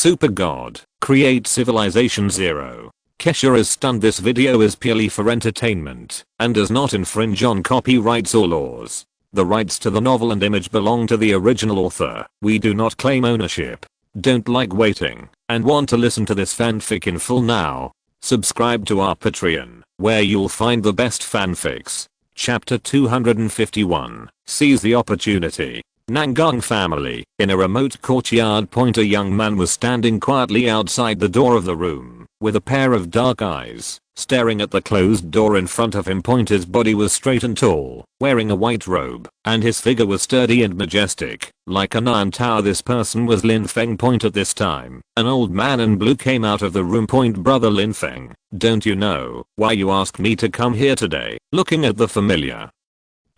Supergod, create Civilization 0. Kesha is stunned. This video is purely for entertainment and does not infringe on copyrights or laws. The rights to the novel and image belong to the original author. We do not claim ownership. Don't like waiting and want to listen to this fanfic in full now? Subscribe to our Patreon, where you'll find the best fanfics. Chapter 251, Seize the Opportunity. Nangang family. In a remote courtyard, a young man was standing quietly outside the door of the room, with a pair of dark eyes, staring at the closed door in front of him. His body was straight and tall, wearing a white robe, and his figure was sturdy and majestic, like an iron tower. This person was Lin Feng. At this time, an old man in blue came out of the room. Brother Lin Feng, don't you know why you asked me to come here today? Looking at the familiar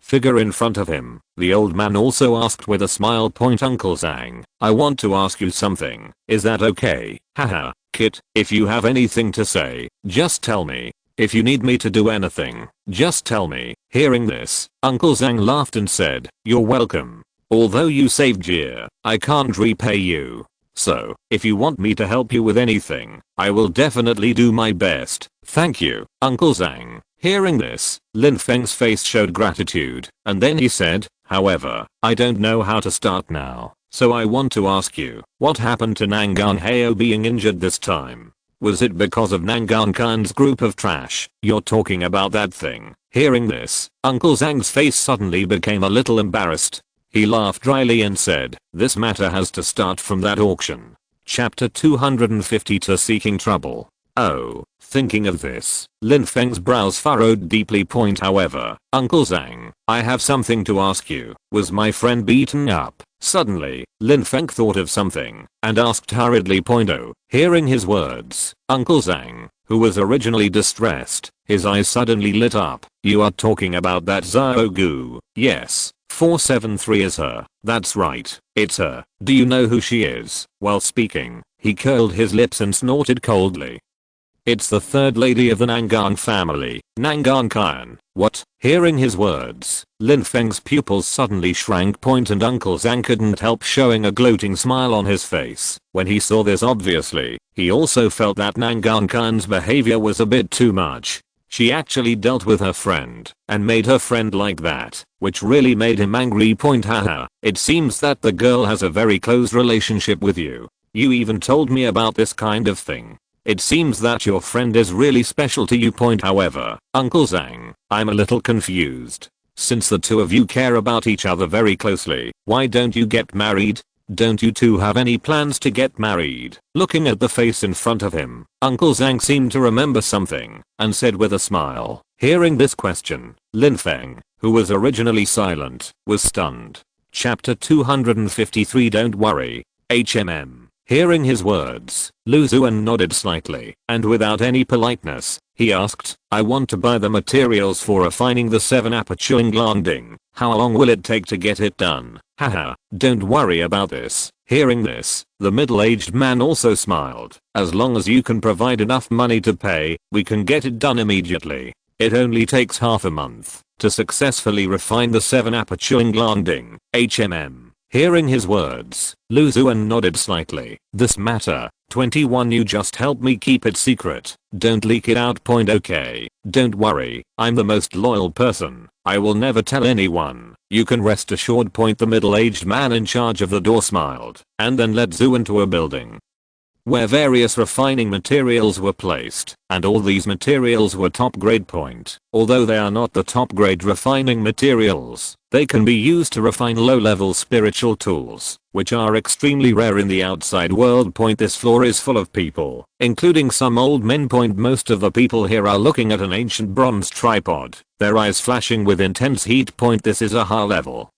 figure in front of him, the old man also asked with a smile. Uncle Zhang, I want to ask you something, is that okay? Haha, kid, if you have anything to say, just tell me. If you need me to do anything, just tell me. Hearing this, Uncle Zhang laughed and said, you're welcome. Although you saved Jia, I can't repay you. So, if you want me to help you with anything, I will definitely do my best. Thank you, Uncle Zhang. Hearing this, Lin Feng's face showed gratitude, and then he said, however, I don't know how to start now, so I want to ask you, what happened to Nangang Hao being injured this time? Was it because of Nangang Khan's group of trash? You're talking about that thing. Hearing this, Uncle Zhang's face suddenly became a little embarrassed. He laughed dryly and said, this matter has to start from that auction. Chapter 252, Seeking Trouble. Oh, thinking of this, Lin Feng's brows furrowed deeply. However, Uncle Zhang, I have something to ask you. Was my friend beaten up? Suddenly, Lin Feng thought of something and asked hurriedly. Oh, hearing his words, Uncle Zhang, who was originally distressed, his eyes suddenly lit up. You are talking about that Zhao Gu? Yes, 473 is her. That's right, it's her. Do you know who she is? While speaking, he curled his lips and snorted coldly. It's the third lady of the Nangang family, Nangang Khan. What? Hearing his words, Lin Feng's pupils suddenly shrank. And Uncle Zhang couldn't help showing a gloating smile on his face when he saw this. Obviously, he also felt that Nangang Khan's behavior was a bit too much. She actually dealt with her friend and made her friend like that, which really made him angry. Haha, it seems that the girl has a very close relationship with you. You even told me about this kind of thing. It seems that your friend is really special to you. However, Uncle Zhang, I'm a little confused. Since the two of you care about each other very closely, why don't you get married? Don't you two have any plans to get married? Looking at the face in front of him, Uncle Zhang seemed to remember something and said with a smile. Hearing this question, Lin Feng, who was originally silent, was stunned. Chapter 253, Don't worry, HMM. Hearing his words, Lu Xuan nodded slightly, and without any politeness, he asked, I want to buy the materials for refining the 7 aperture landing. How long will it take to get it done? Haha, don't worry about this. Hearing this, the middle-aged man also smiled. As long as you can provide enough money to pay, we can get it done immediately. It only takes half a month to successfully refine the 7 aperture landing, HMM. Hearing his words, Lu Xuan nodded slightly. This matter, 21, you just help me keep it secret. Don't leak it out. Okay, don't worry, I'm the most loyal person. I will never tell anyone. You can rest assured. The middle-aged man in charge of the door smiled and then led Xuan to a building where various refining materials were placed, and all these materials were top grade. Although they are not the top grade refining materials, they can be used to refine low-level spiritual tools, which are extremely rare in the outside world. This floor is full of people, including some old men. Most of the people here are looking at an ancient bronze tripod, their eyes flashing with intense heat. This is a high-level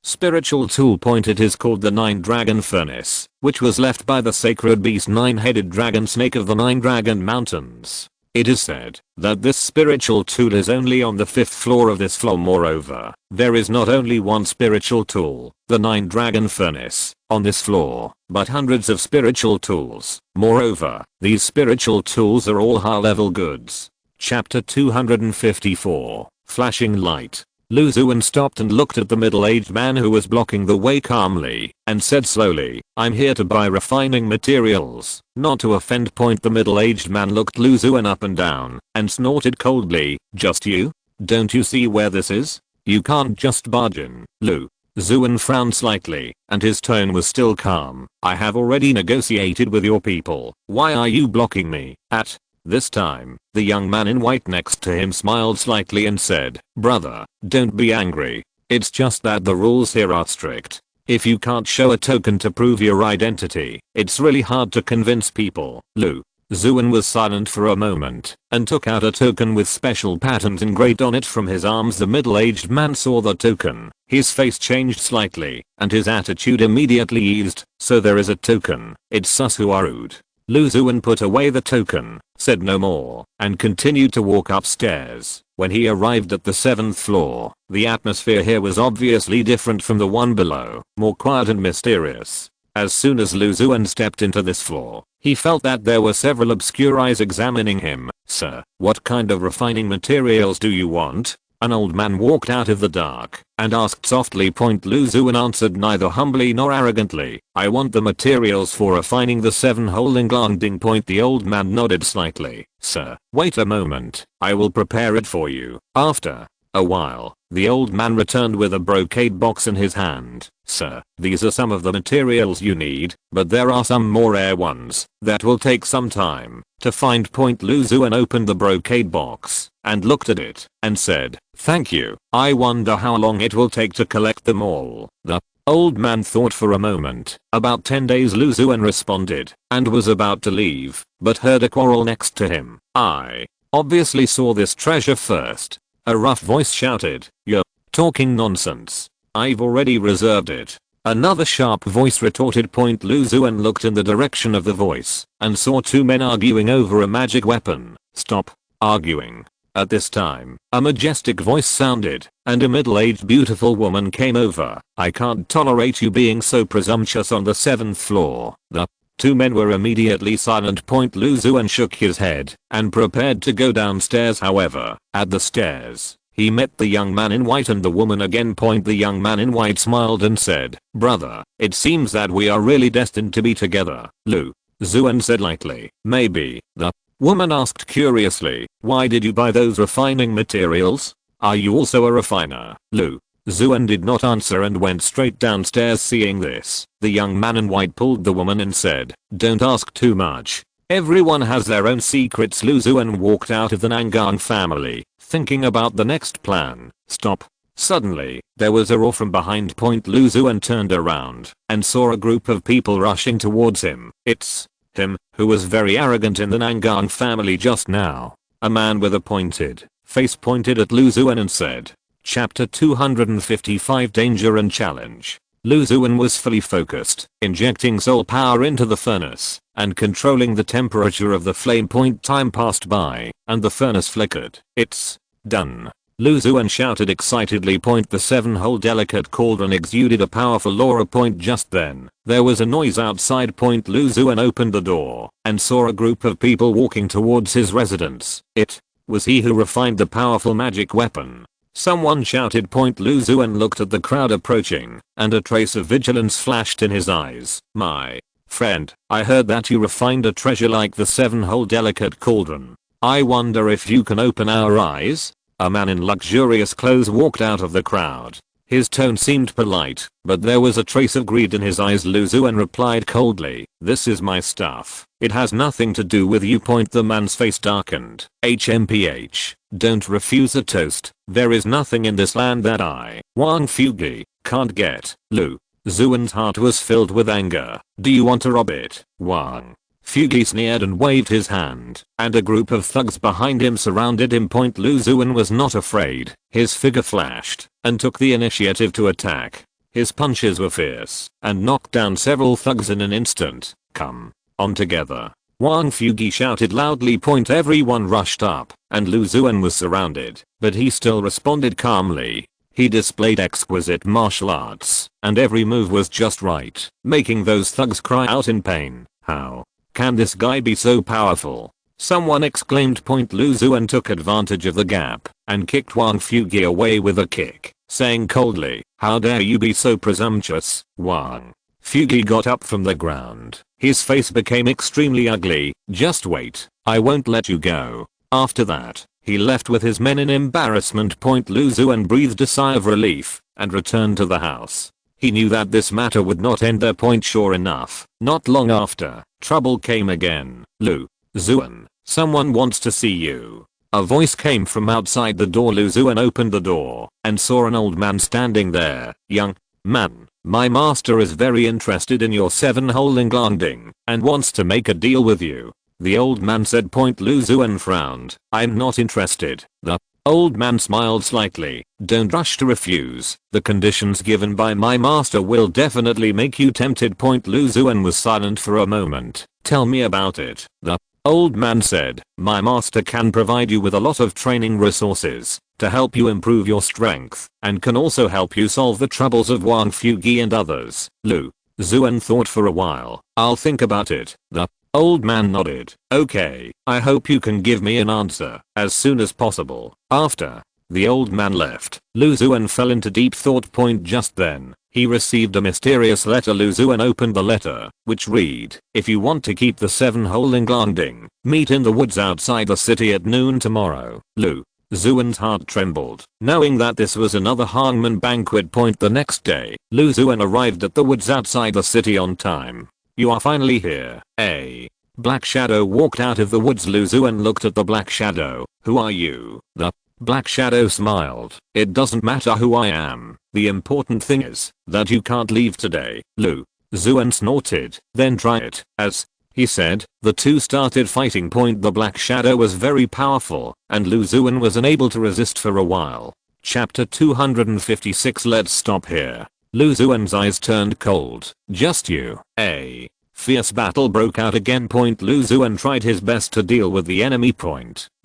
spiritual tool. It is called the 9-Dragon Furnace, which was left by the sacred beast 9-headed dragon snake of the 9-Dragon Mountains. It is said that this spiritual tool is only on the 5th floor of this floor. Moreover, there is not only one spiritual tool, the 9-Dragon Furnace, on this floor, but hundreds of spiritual tools. Moreover, these spiritual tools are all high-level goods. Chapter 254, Flashing Light. Lu Xuan stopped and looked at the middle-aged man who was blocking the way calmly, and said slowly, I'm here to buy refining materials, not to offend. The middle-aged man looked Lu Xuan up and down, and snorted coldly, just you? Don't you see where this is? You can't just barge in. Lu Xuan frowned slightly, and his tone was still calm. I have already negotiated with your people. Why are you blocking me? At this time, the young man in white next to him smiled slightly and said, brother, don't be angry. It's just that the rules here are strict. If you can't show a token to prove your identity, it's really hard to convince people. Lu Xuan was silent for a moment and took out a token with special patterns engraved on it from his arms. The middle-aged man saw the token. His face changed slightly and his attitude immediately eased. So there is a token. It's sus who are rude. Lu Xuan put away the token, said no more, and continued to walk upstairs. When he arrived at the 7th floor, the atmosphere here was obviously different from the one below, more quiet and mysterious. As soon as Lu Xuan stepped into this floor, he felt that there were several obscure eyes examining him. Sir, what kind of refining materials do you want? An old man walked out of the dark and asked softly. Lu Xuan answered neither humbly nor arrogantly, I want the materials for refining the 7-hole Liang Bing. The old man nodded slightly. Sir, wait a moment, I will prepare it for you. After a while, the old man returned with a brocade box in his hand. Sir, these are some of the materials you need, but there are some more rare ones that will take some time to find. Lu Xuan opened the brocade box and looked at it and said, thank you. I wonder how long it will take to collect them all. The old man thought for a moment. About 10 days. Lu Xuan responded and was about to leave, but heard a quarrel next to him. I obviously saw this treasure first. A rough voice shouted, you're talking nonsense. I've already reserved it. Another sharp voice retorted. Lu Xuan looked in the direction of the voice and saw two men arguing over a magic weapon. Stop arguing. At this time, a majestic voice sounded, and a middle-aged beautiful woman came over. I can't tolerate you being so presumptuous on the 7th floor. The two men were immediately silent. Lu Xuan shook his head and prepared to go downstairs. However, at the stairs, he met the young man in white and the woman again. The young man in white smiled and said, brother, it seems that we are really destined to be together. Lu Xuan said lightly, maybe. The woman asked curiously, why did you buy those refining materials? Are you also a refiner? Lu Xuan did not answer and went straight downstairs. Seeing this, the young man in white pulled the woman and said, don't ask too much. Everyone has their own secrets. Lu Xuan walked out of the Nangang family, thinking about the next plan. Stop. Suddenly, there was a roar from behind. Lu Xuan turned around and saw a group of people rushing towards him. It's him, who was very arrogant in the Nangang family just now. A man with a pointed face pointed at Lu Xuan and said, Chapter 255 Danger and Challenge. Lu Xuan was fully focused, injecting soul power into the furnace and controlling the temperature of the flame. Time passed by and the furnace flickered. It's done. Lu Xuan shouted excitedly. The 7-hole delicate cauldron exuded a powerful aura. Just then, there was a noise outside. Lu Xuan opened the door and saw a group of people walking towards his residence. It was he who refined the powerful magic weapon. Someone shouted. Lu Xuan looked at the crowd approaching and a trace of vigilance flashed in his eyes. My friend, I heard that you refined a treasure like the 7-hole delicate cauldron. I wonder if you can open our eyes? A man in luxurious clothes walked out of the crowd. His tone seemed polite, but there was a trace of greed in his eyes. Lu Xuan replied coldly, this is my stuff. It has nothing to do with you. The man's face darkened. HMPH, don't refuse a toast. There is nothing in this land that I, Wang Fugi, can't get. Lu Xuan's heart was filled with anger. Do you want to rob it? Wang Fugi sneered and waved his hand, and a group of thugs behind him surrounded him. Lu Xuan was not afraid. His figure flashed and took the initiative to attack. His punches were fierce and knocked down several thugs in an instant. Come on together. Wang Fugi shouted loudly. Everyone rushed up and Lu Xuan was surrounded, but he still responded calmly. He displayed exquisite martial arts and every move was just right, making those thugs cry out in pain. How can this guy be so powerful? Someone exclaimed. Lu Xuan took advantage of the gap and kicked Wang Fugi away with a kick, saying coldly, "How dare you be so presumptuous, Wang." Fugi got up from the ground. His face became extremely ugly. "Just wait, I won't let you go." After that, he left with his men in embarrassment. Lu Xuan breathed a sigh of relief and returned to the house. He knew that this matter would not end there. Sure enough, not long after, trouble came again. "Lu Xuan, someone wants to see you." A voice came from outside the door. Lu Xuan opened the door and saw an old man standing there. "Young man, my master is very interested in your 7-hole landing and wants to make a deal with you." The old man said. Lu Xuan frowned. "I'm not interested." The old man smiled slightly. "Don't rush to refuse. The conditions given by my master will definitely make you tempted." Lu Xuan was silent for a moment. "Tell me about it." The old man said, "My master can provide you with a lot of training resources to help you improve your strength and can also help you solve the troubles of Wang Fugi and others." Lu Xuan thought for a while. "I'll think about it." The old man nodded. "Okay, I hope you can give me an answer as soon as possible." After the old man left, Lu Xuan fell into deep thought. Just then, he received a mysterious letter. Lu Xuan opened the letter, which read, "If you want to keep the 7-hole landing, meet in the woods outside the city at noon tomorrow." Lu Xuan's heart trembled, knowing that this was another hangman banquet. The next day, Lu Xuan arrived at the woods outside the city on time. "You are finally here." A black shadow walked out of the woods. Lu Xuan looked at the black shadow. "Who are you?" The black shadow smiled. "It doesn't matter who I am. The important thing is that you can't leave today." Lu Xuan snorted. "Then try it," as he said. The two started fighting. The black shadow was very powerful and Lu Xuan was unable to resist for a while. Chapter 256. Let's stop here. Lu Xuan's eyes turned cold. "Just you." A fierce battle broke out again. Lu Xuan tried his best to deal with the enemy.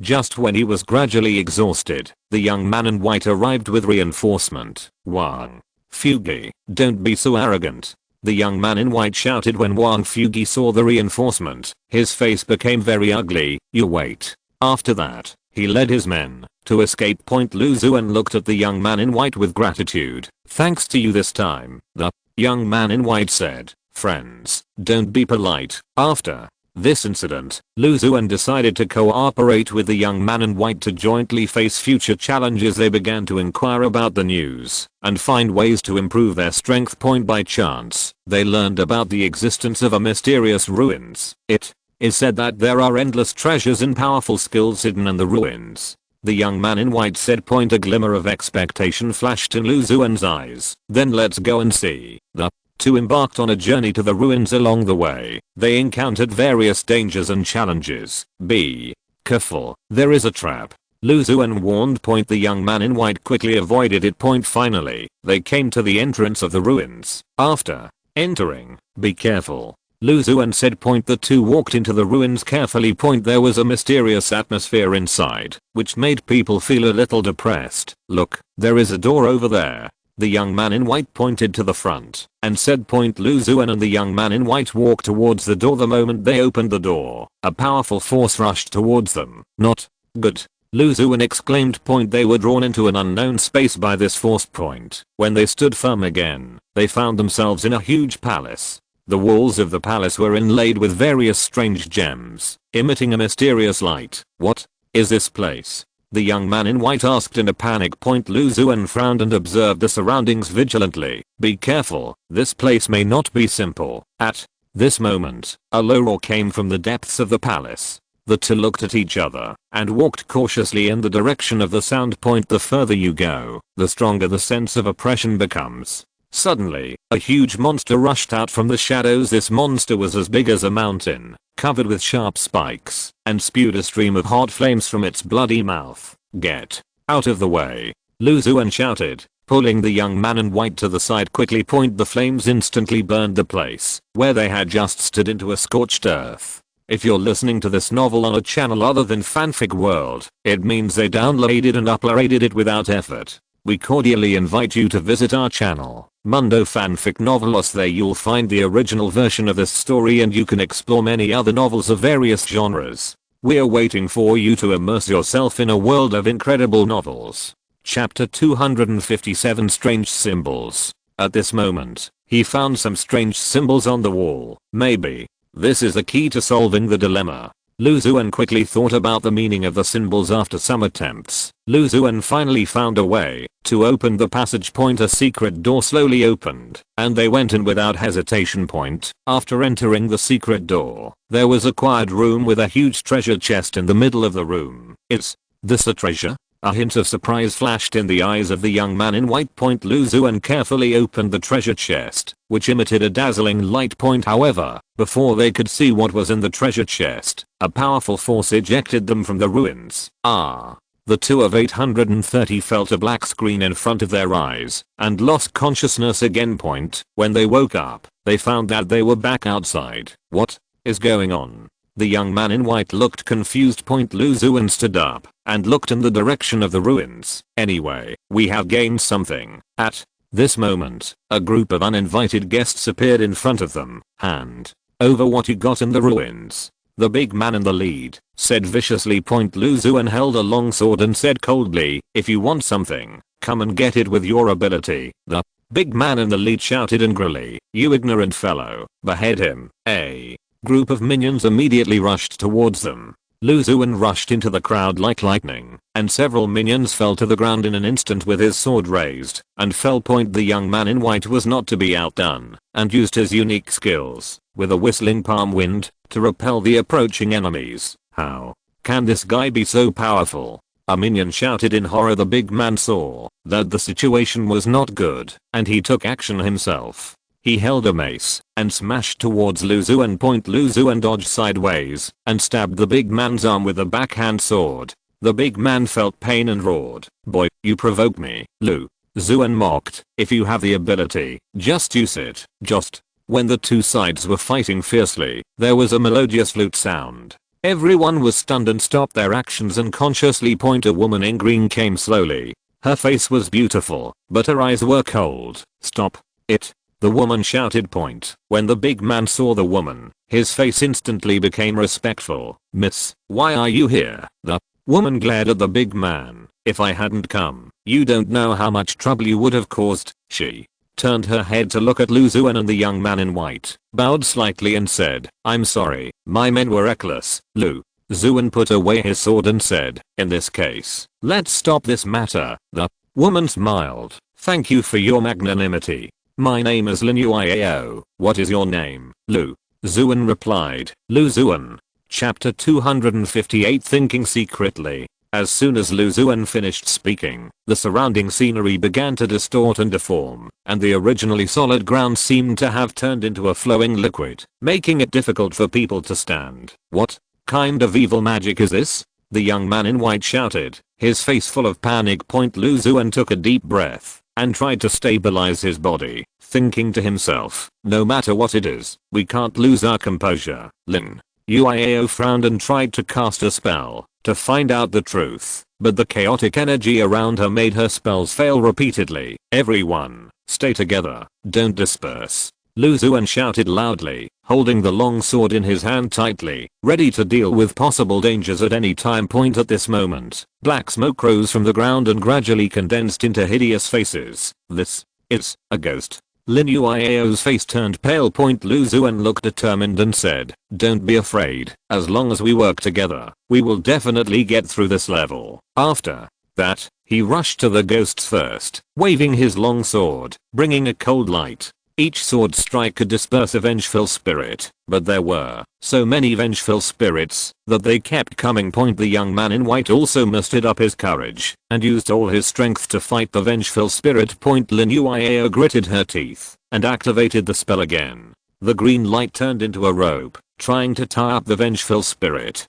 Just when he was gradually exhausted, the young man in white arrived with reinforcement. "Wang Fugi, don't be so arrogant," the young man in white shouted. When Wang Fugi saw the reinforcement, his face became very ugly. "You wait." After that, he led his men to escape. Lu Xuan looked at the young man in white with gratitude. "Thanks to you this time," the young man in white said. "Friends, don't be polite." After this incident, Lu Xuan decided to cooperate with the young man in white to jointly face future challenges. They began to inquire about the news and find ways to improve their strength. By chance, they learned about the existence of a mysterious ruins. It is said that there are endless treasures and powerful skills hidden in the ruins. The young man in white said. A glimmer of expectation flashed in Lu Xuan's eyes. "Then let's go and see." The two embarked on a journey to the ruins. Along the way, they encountered various dangers and challenges. "Be careful, there is a trap," Lu Xuan warned. The young man in white quickly avoided it. Finally, they came to the entrance of the ruins. After entering, "Be careful," Lu Xuan said. The two walked into the ruins carefully. There was a mysterious atmosphere inside, which made people feel a little depressed. "Look, there is a door over there." The young man in white pointed to the front and said. Lu Xuan and the young man in white walked towards the door. The moment they opened the door, a powerful force rushed towards them. "Not good," Lu Xuan exclaimed. They were drawn into an unknown space by this force. When they stood firm again, they found themselves in a huge palace. The walls of the palace were inlaid with various strange gems, emitting a mysterious light. "What is this place?" the young man in white asked in a panic. Lu Xuan frowned and observed the surroundings vigilantly. "Be careful, this place may not be simple." At this moment, a low roar came from the depths of the palace. The two looked at each other and walked cautiously in the direction of the sound. The further you go, the stronger the sense of oppression becomes. Suddenly, a huge monster rushed out from the shadows. This monster was as big as a mountain, covered with sharp spikes, and spewed a stream of hot flames from its bloody mouth. "Get out of the way," Lu Xuan shouted, pulling the young man in white to the side quickly. The flames instantly burned the place where they had just stood into a scorched earth. If you're listening to this novel on a channel other than Fanfic World, it means they downloaded and uploaded it without effort. We cordially invite you to visit our channel, Mundo Fanfic Novelos. There you'll find the original version of this story and you can explore many other novels of various genres. We're waiting for you to immerse yourself in a world of incredible novels. Chapter 257 Strange Symbols. At this moment, he found some strange symbols on the wall. Maybe this is the key to solving the dilemma. Lu Xuan quickly thought about the meaning of the symbols after some attempts. Lu Xuan finally found a way to open the passage point. A secret door slowly opened, and they went in without hesitation. After entering the secret door, there was a quiet room with a huge treasure chest in the middle of the room. Is this a treasure? A hint of surprise flashed in the eyes of the young man in white. Lu Xuan carefully opened the treasure chest, which emitted a dazzling light. However, before they could see what was in the treasure chest, a powerful force ejected them from the ruins. The two of 830 felt a black screen in front of their eyes and lost consciousness again. When they woke up, they found that they were back outside. What is going on? The young man in white looked confused. Lu Xuan stood up and looked in the direction of the ruins. Anyway, we have gained something. At this moment, a group of uninvited guests appeared in front of them. Hand over what you got in the ruins. The big man in the lead said viciously. Lu Xuan held a long sword and said coldly, if you want something, come and get it with your ability. The big man in the lead shouted angrily, you ignorant fellow, behead him. A group of minions immediately rushed towards them. Lu Xuan rushed into the crowd like lightning, and several minions fell to the ground in an instant with his sword raised and fell. The young man in white was not to be outdone and used his unique skills with a whistling palm wind to repel the approaching enemies. How can this guy be so powerful? A minion shouted in horror. The big man saw that the situation was not good and he took action himself. He held a mace and smashed towards Lu Xuan. Lu Xuan dodged sideways and stabbed the big man's arm with a backhand sword. The big man felt pain and roared, boy, you provoke me. Lu Xuan mocked, if you have the ability, just use it. Just when the two sides were fighting fiercely, there was a melodious flute sound. Everyone was stunned and stopped their actions unconsciously. A woman in green came slowly. Her face was beautiful, but her eyes were cold. Stop it. The woman shouted. When the big man saw the woman, his face instantly became respectful. Miss, why are you here? The woman glared at the big man. If I hadn't come, you don't know how much trouble you would have caused. She turned her head to look at Lu Xuan, and the young man in white bowed slightly and said, I'm sorry, my men were reckless. Lu Xuan put away his sword and said, in this case, let's stop this matter. The woman smiled. Thank you for your magnanimity. My name is Lin Yuiao. What is your name? Lu Xuan replied. Lu Xuan. Chapter 258 Thinking Secretly. As soon as Lu Xuan finished speaking, the surrounding scenery began to distort and deform, and the originally solid ground seemed to have turned into a flowing liquid, making it difficult for people to stand. What kind of evil magic is this? The young man in white shouted, his face full of panic. Lu Xuan took a deep breath and tried to stabilize his body, thinking to himself, no matter what it is, we can't lose our composure. Lin Yuiao frowned and tried to cast a spell to find out the truth, but the chaotic energy around her made her spells fail repeatedly. Everyone, stay together, don't disperse. Lu Xuan shouted loudly, holding the long sword in his hand tightly, ready to deal with possible dangers at any time. At this moment, black smoke rose from the ground and gradually condensed into hideous faces. This is a ghost. Lin Yuiao's face turned pale. Lu Xuan looked determined and said, don't be afraid, as long as we work together, we will definitely get through this level. After that, he rushed to the ghosts first, waving his long sword, bringing a cold light. Each sword strike could disperse a vengeful spirit, but there were so many vengeful spirits that they kept coming. The young man in white also mustered up his courage and used all his strength to fight the vengeful spirit. Lin Yuiao gritted her teeth and activated the spell again. The green light turned into a rope, trying to tie up the vengeful spirit.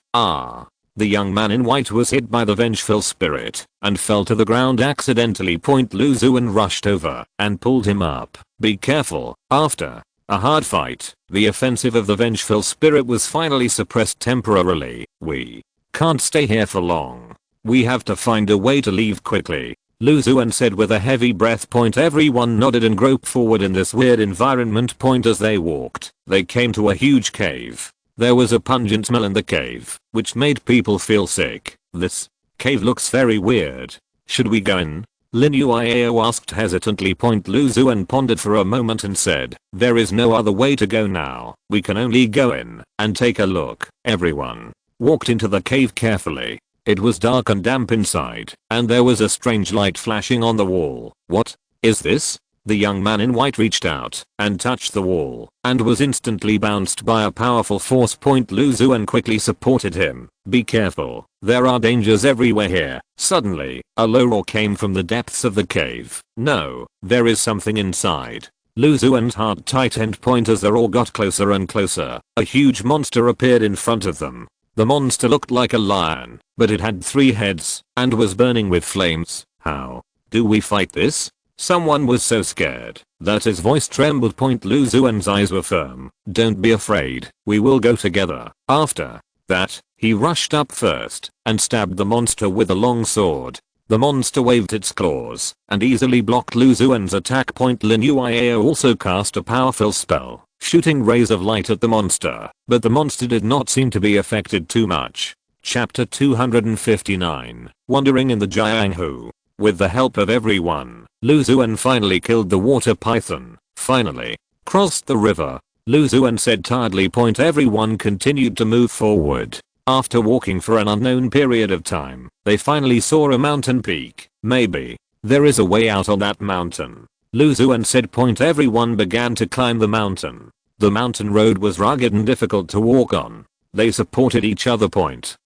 The young man in white was hit by the vengeful spirit and fell to the ground accidentally. Lu Xuan rushed over and pulled him up. Be careful. After a hard fight, the offensive of the vengeful spirit was finally suppressed temporarily. We can't stay here for long. We have to find a way to leave quickly. Lu Xuan said with a heavy breath. Everyone nodded and groped forward in this weird environment. As they walked, they came to a huge cave. There was a pungent smell in the cave, which made people feel sick. This cave looks very weird. Should we go in? Lin Yuiao asked hesitantly. Lu Xuan pondered for a moment and said, there is no other way to go now. We can only go in and take a look. Everyone walked into the cave carefully. It was dark and damp inside, and there was a strange light flashing on the wall. What is this? The young man in white reached out and touched the wall and was instantly bounced by a powerful force. Lu Xuan quickly supported him. Be careful, there are dangers everywhere here. Suddenly, a low roar came from the depths of the cave. No, there is something inside. Lu Xuan's heart tightened. As the roar got closer and closer, a huge monster appeared in front of them. The monster looked like a lion, but it had 3 heads and was burning with flames. How do we fight this? Someone was so scared that his voice trembled. Lu Xuan's eyes were firm. Don't be afraid, we will go together. After that, he rushed up first and stabbed the monster with a long sword. The monster waved its claws and easily blocked Lu Xuan's attack. Lin Yuiao also cast a powerful spell, shooting rays of light at the monster, but the monster did not seem to be affected too much. Chapter 259, Wandering in the Jianghu. With the help of everyone, Lu Xuan finally killed the water python. Finally, crossed the river. Lu Xuan said tiredly. Everyone continued to move forward. After walking for an unknown period of time, they finally saw a mountain peak. Maybe there is a way out on that mountain, Lu Xuan said. Everyone began to climb the mountain. The mountain road was rugged and difficult to walk on. They supported each other.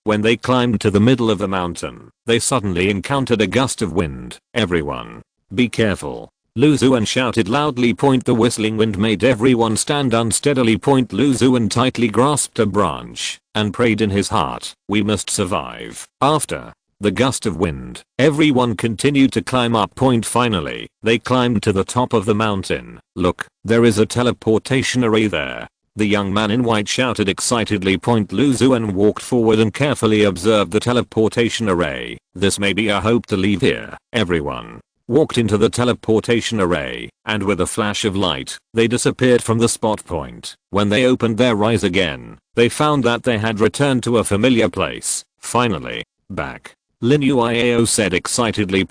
When they climbed to the middle of the mountain, they suddenly encountered a gust of wind. Everyone, be careful, Lu Xuan shouted loudly. The whistling wind made everyone stand unsteadily. Lu Xuan tightly grasped a branch and prayed in his heart, we must survive. After the gust of wind, everyone continued to climb up. Finally, they climbed to the top of the mountain. Look, there is a teleportation array there. The young man in white shouted excitedly. Lu Xuan walked forward and carefully observed the teleportation array. This may be a hope to leave here. Everyone walked into the teleportation array, and with a flash of light, they disappeared from the spot. When they opened their eyes again, they found that they had returned to a familiar place. Finally, back, Lin Yuiao said excitedly.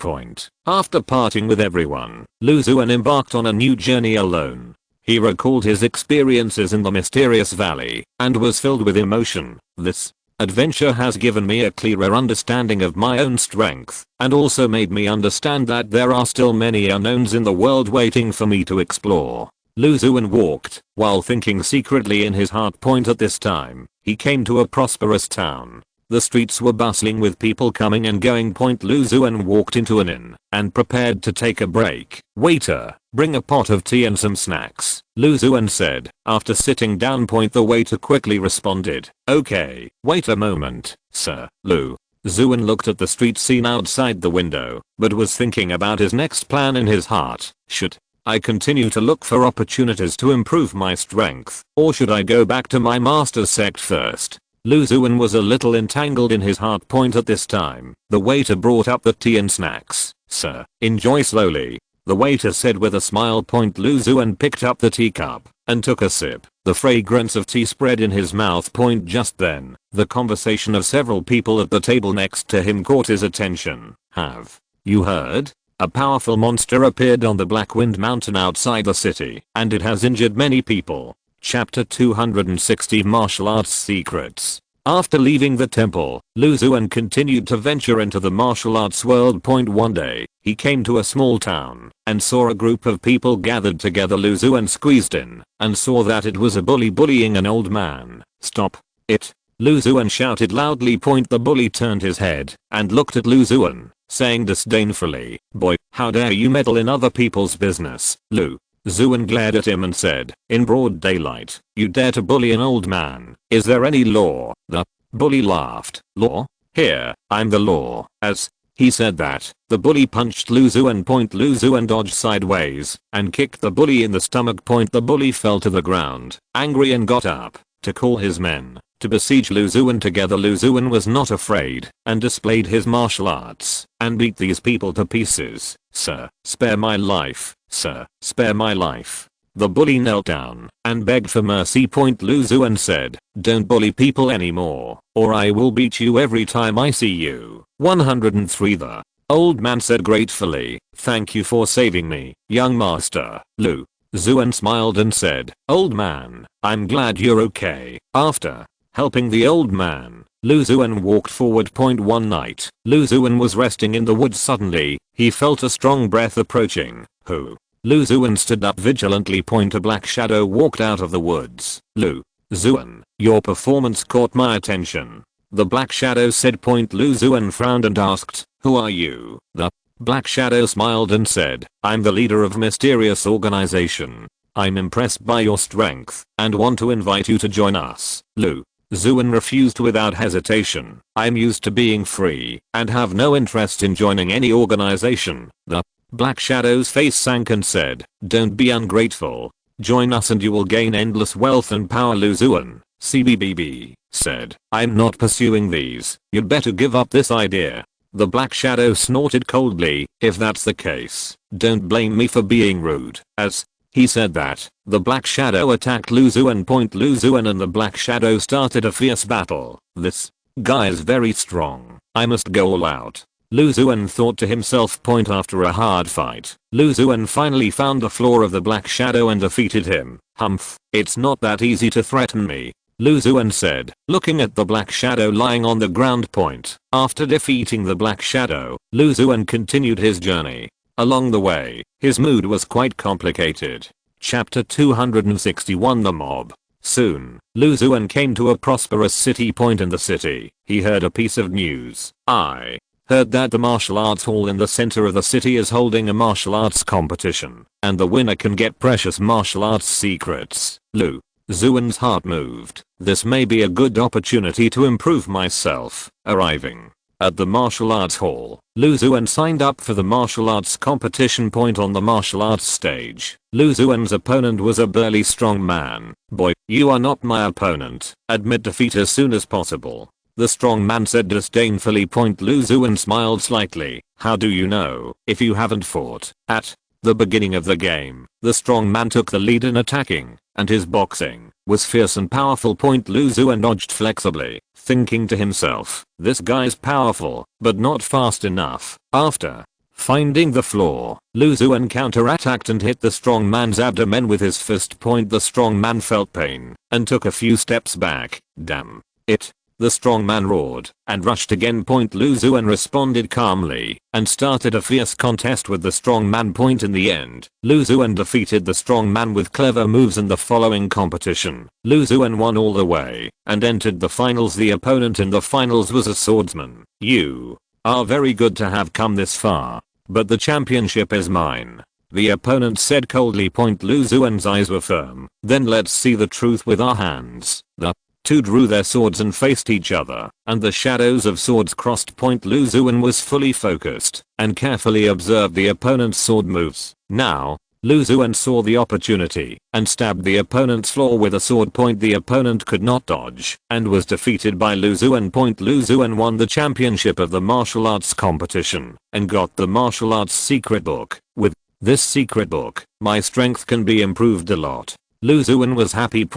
After parting with everyone, Lu Xuan embarked on a new journey alone. He recalled his experiences in the mysterious valley and was filled with emotion. This adventure has given me a clearer understanding of my own strength and also made me understand that there are still many unknowns in the world waiting for me to explore. Lu Xuan walked while thinking secretly in his heart. At this time, he came to a prosperous town. The streets were bustling with people coming and going. Lu Xuan walked into an inn and prepared to take a break. Waiter, bring a pot of tea and some snacks, Lu Xuan said. After sitting down, the waiter quickly responded, okay, wait a moment, sir. Lu Xuan looked at the street scene outside the window, but was thinking about his next plan in his heart. Should I continue to look for opportunities to improve my strength, or should I go back to my master's sect first? Lu Xuan was a little entangled in his heart. At this time, the waiter brought up the tea and snacks. Sir, enjoy slowly, the waiter said with a smile. Lu Xuan picked up the teacup and took a sip. The fragrance of tea spread in his mouth. Just then, the conversation of several people at the table next to him caught his attention. Have you heard? A powerful monster appeared on the Black Wind Mountain outside the city, and it has injured many people. Chapter 260, Martial Arts Secrets. After leaving the temple, Lu Xuan continued to venture into the martial arts world. One day, he came to a small town and saw a group of people gathered together. Lu Xuan squeezed in and saw that it was a bully bullying an old man. Stop it, Lu Xuan shouted loudly. The bully turned his head and looked at Lu Xuan, saying disdainfully, boy, how dare you meddle in other people's business. Lu Xuan glared at him and said, in broad daylight, you dare to bully an old man? Is there any law? The bully laughed. Law? Here, I'm the law. As he said that, the bully punched Lu Xuan. Lu Xuan dodged sideways and kicked the bully in the stomach. The bully fell to the ground, angry, and got up to call his men to besiege Lu Xuan. Together, Lu Xuan was not afraid and displayed his martial arts and beat these people to pieces. Sir, spare my life. Sir, spare my life. The bully knelt down and begged for mercy. Lu Xuan said, don't bully people anymore, or I will beat you every time I see you. 103. The old man said gratefully, thank you for saving me, young master. Lu Xuan smiled and said, old man, I'm glad you're okay. After helping the old man, Lu Xuan walked forward. One night, Lu Xuan was resting in the woods. Suddenly, he felt a strong breath approaching. Who? Lu Xuan stood up vigilantly. A black shadow walked out of the woods. Lu Xuan, your performance caught my attention. The black shadow said. Lu Xuan frowned and asked, who are you? The black shadow smiled and said, I'm the leader of mysterious organization. I'm impressed by your strength and want to invite you to join us. Lu Xuan refused without hesitation. I'm used to being free and have no interest in joining any organization. The black shadow's face sank and said, don't be ungrateful. Join us and you will gain endless wealth and power. Lu Xuan, CBBB, said, I'm not pursuing these. You'd better give up this idea. The black shadow snorted coldly, if that's the case, don't blame me for being rude. As he said that, the black shadow attacked Lu Xuan. Lu Xuan and the black shadow started a fierce battle. This guy is very strong. I must go all out. Lu Xuan thought to himself. After a hard fight, Lu Xuan finally found the floor of the black shadow and defeated him. Humph, it's not that easy to threaten me, Lu Xuan said, looking at the black shadow lying on the ground. After defeating the black shadow, Lu Xuan continued his journey. Along the way, his mood was quite complicated. Chapter 261. The Mob. Soon, Lu Xuan came to a prosperous city. In the city, he heard a piece of news. I heard that the martial arts hall in the center of the city is holding a martial arts competition, and the winner can get precious martial arts secrets. Lu Xuan's heart moved. This may be a good opportunity to improve myself. Arriving at the martial arts hall, Lu Xuan signed up for the martial arts competition. On the martial arts stage, Lu Xuan's opponent was a burly strong man. Boy, you are not my opponent. Admit defeat as soon as possible, the strong man said disdainfully. Lu Xuan smiled slightly. How do you know if you haven't fought? At the beginning of the game, the strong man took the lead in attacking, and his boxing was fierce and powerful. Lu Xuan dodged flexibly, thinking to himself, this guy's powerful, but not fast enough. After finding the flaw, Lu Xuan counterattacked and hit the strong man's abdomen with his fist. The strong man felt pain and took a few steps back. Damn it, the strong man roared and rushed again. Lu Xuan responded calmly and started a fierce contest with the strong man. In the end, Lu Xuan defeated the strong man with clever moves in the following competition. Lu Xuan won all the way and entered the finals. The opponent in the finals was a swordsman. You are very good to have come this far, but the championship is mine, the opponent said coldly. Lu Xuan's eyes were firm. Then let's see the truth with our hands. The two drew their swords and faced each other, and the shadows of swords crossed. Lu Xuan was fully focused and carefully observed the opponent's sword moves. Now, Lu Xuan saw the opportunity and stabbed the opponent's flaw with a sword. The opponent could not dodge and was defeated by Lu Xuan. Lu Xuan won the championship of the martial arts competition and got the martial arts secret book. With this secret book, my strength can be improved a lot. Lu Xuan was happy.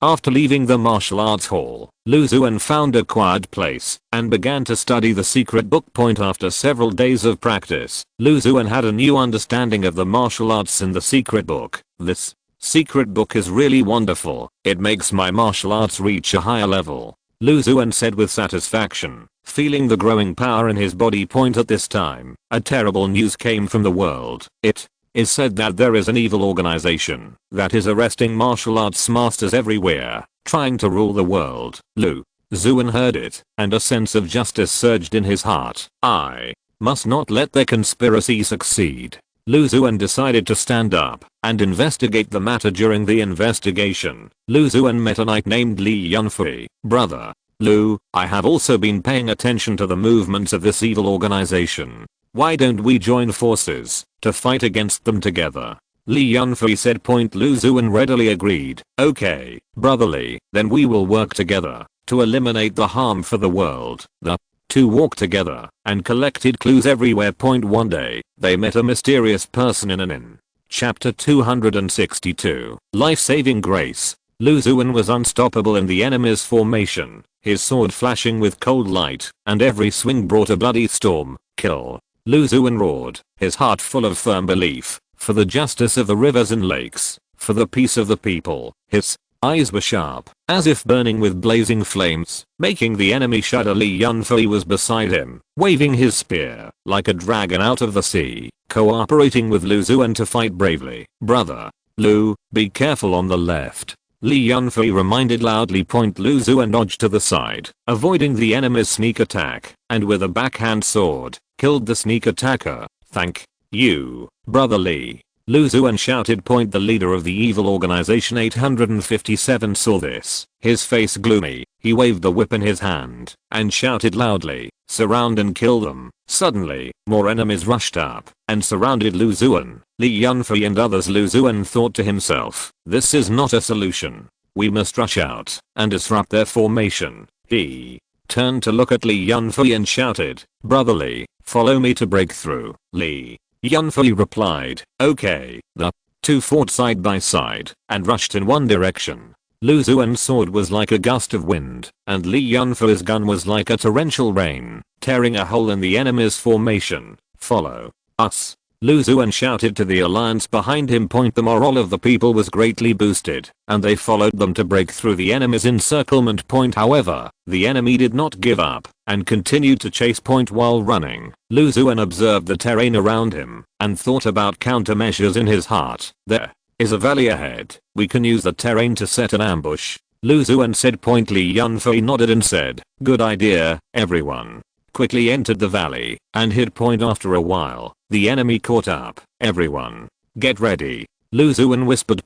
After leaving the martial arts hall, Lu Xuan found a quiet place and began to study the secret book. After several days of practice, Lu Xuan had a new understanding of the martial arts in the secret book. This secret book is really wonderful. It makes my martial arts reach a higher level, Lu Xuan said with satisfaction, feeling the growing power in his body. At this time, a terrible news came from the world. It is said that there is an evil organization that is arresting martial arts masters everywhere, trying to rule the world. Lu Xuan heard it, and a sense of justice surged in his heart. I must not let their conspiracy succeed. Lu Xuan decided to stand up and investigate the matter. During the investigation, Lu Xuan met a knight named Liang Bing. Brother Lu, I have also been paying attention to the movements of this evil organization. Why don't we join forces to fight against them together? Liang Bing said. Lu Xuan readily agreed. Okay, brotherly, then we will work together to eliminate the harm for the world. The two walked together and collected clues everywhere. One day, they met a mysterious person in an inn. Chapter 262. Life-saving grace. Lu Xuan was unstoppable in the enemy's formation, his sword flashing with cold light, and every swing brought a bloody storm. Kill. Lu Xuan roared, his heart full of firm belief, for the justice of the rivers and lakes, for the peace of the people. His eyes were sharp, as if burning with blazing flames, making the enemy shudder. Li Yunfei was beside him, waving his spear, like a dragon out of the sea, cooperating with Lu Xuan to fight bravely. Brother. Lu, be careful on the left. Li Yunfei reminded loudly. Lu Xuan dodged to the side, avoiding the enemy's sneak attack, and with a backhand sword, killed the sneak attacker. Thank you, Brother Li. Lu Xuan shouted. The leader of the evil organization 857 saw this, his face gloomy. He waved the whip in his hand and shouted loudly, surround and kill them. Suddenly, more enemies rushed up and surrounded Lu Xuan, Li Yunfei and others. Lu Xuan thought to himself, this is not a solution. We must rush out and disrupt their formation. He turned to look at Li Yunfei and shouted, Brother Li, follow me to break through. Li Yunfei replied, okay. The two fought side by side and rushed in one direction. Lu Xuan's sword was like a gust of wind, and Li Yunfei's gun was like a torrential rain, tearing a hole in the enemy's formation. Follow us. Lu Xuan shouted to the alliance behind him. The morale of the people was greatly boosted, and they followed them to break through the enemy's encirclement. However, the enemy did not give up and continued to chase. While running, Lu Xuan observed the terrain around him and thought about countermeasures in his heart. There is a valley ahead. We can use the terrain to set an ambush. Lu Xuan said. Li Yunfei nodded and said, good idea. Everyone quickly entered the valley and hid. After a while, the enemy caught up. Everyone, get ready. Lu Xuan whispered.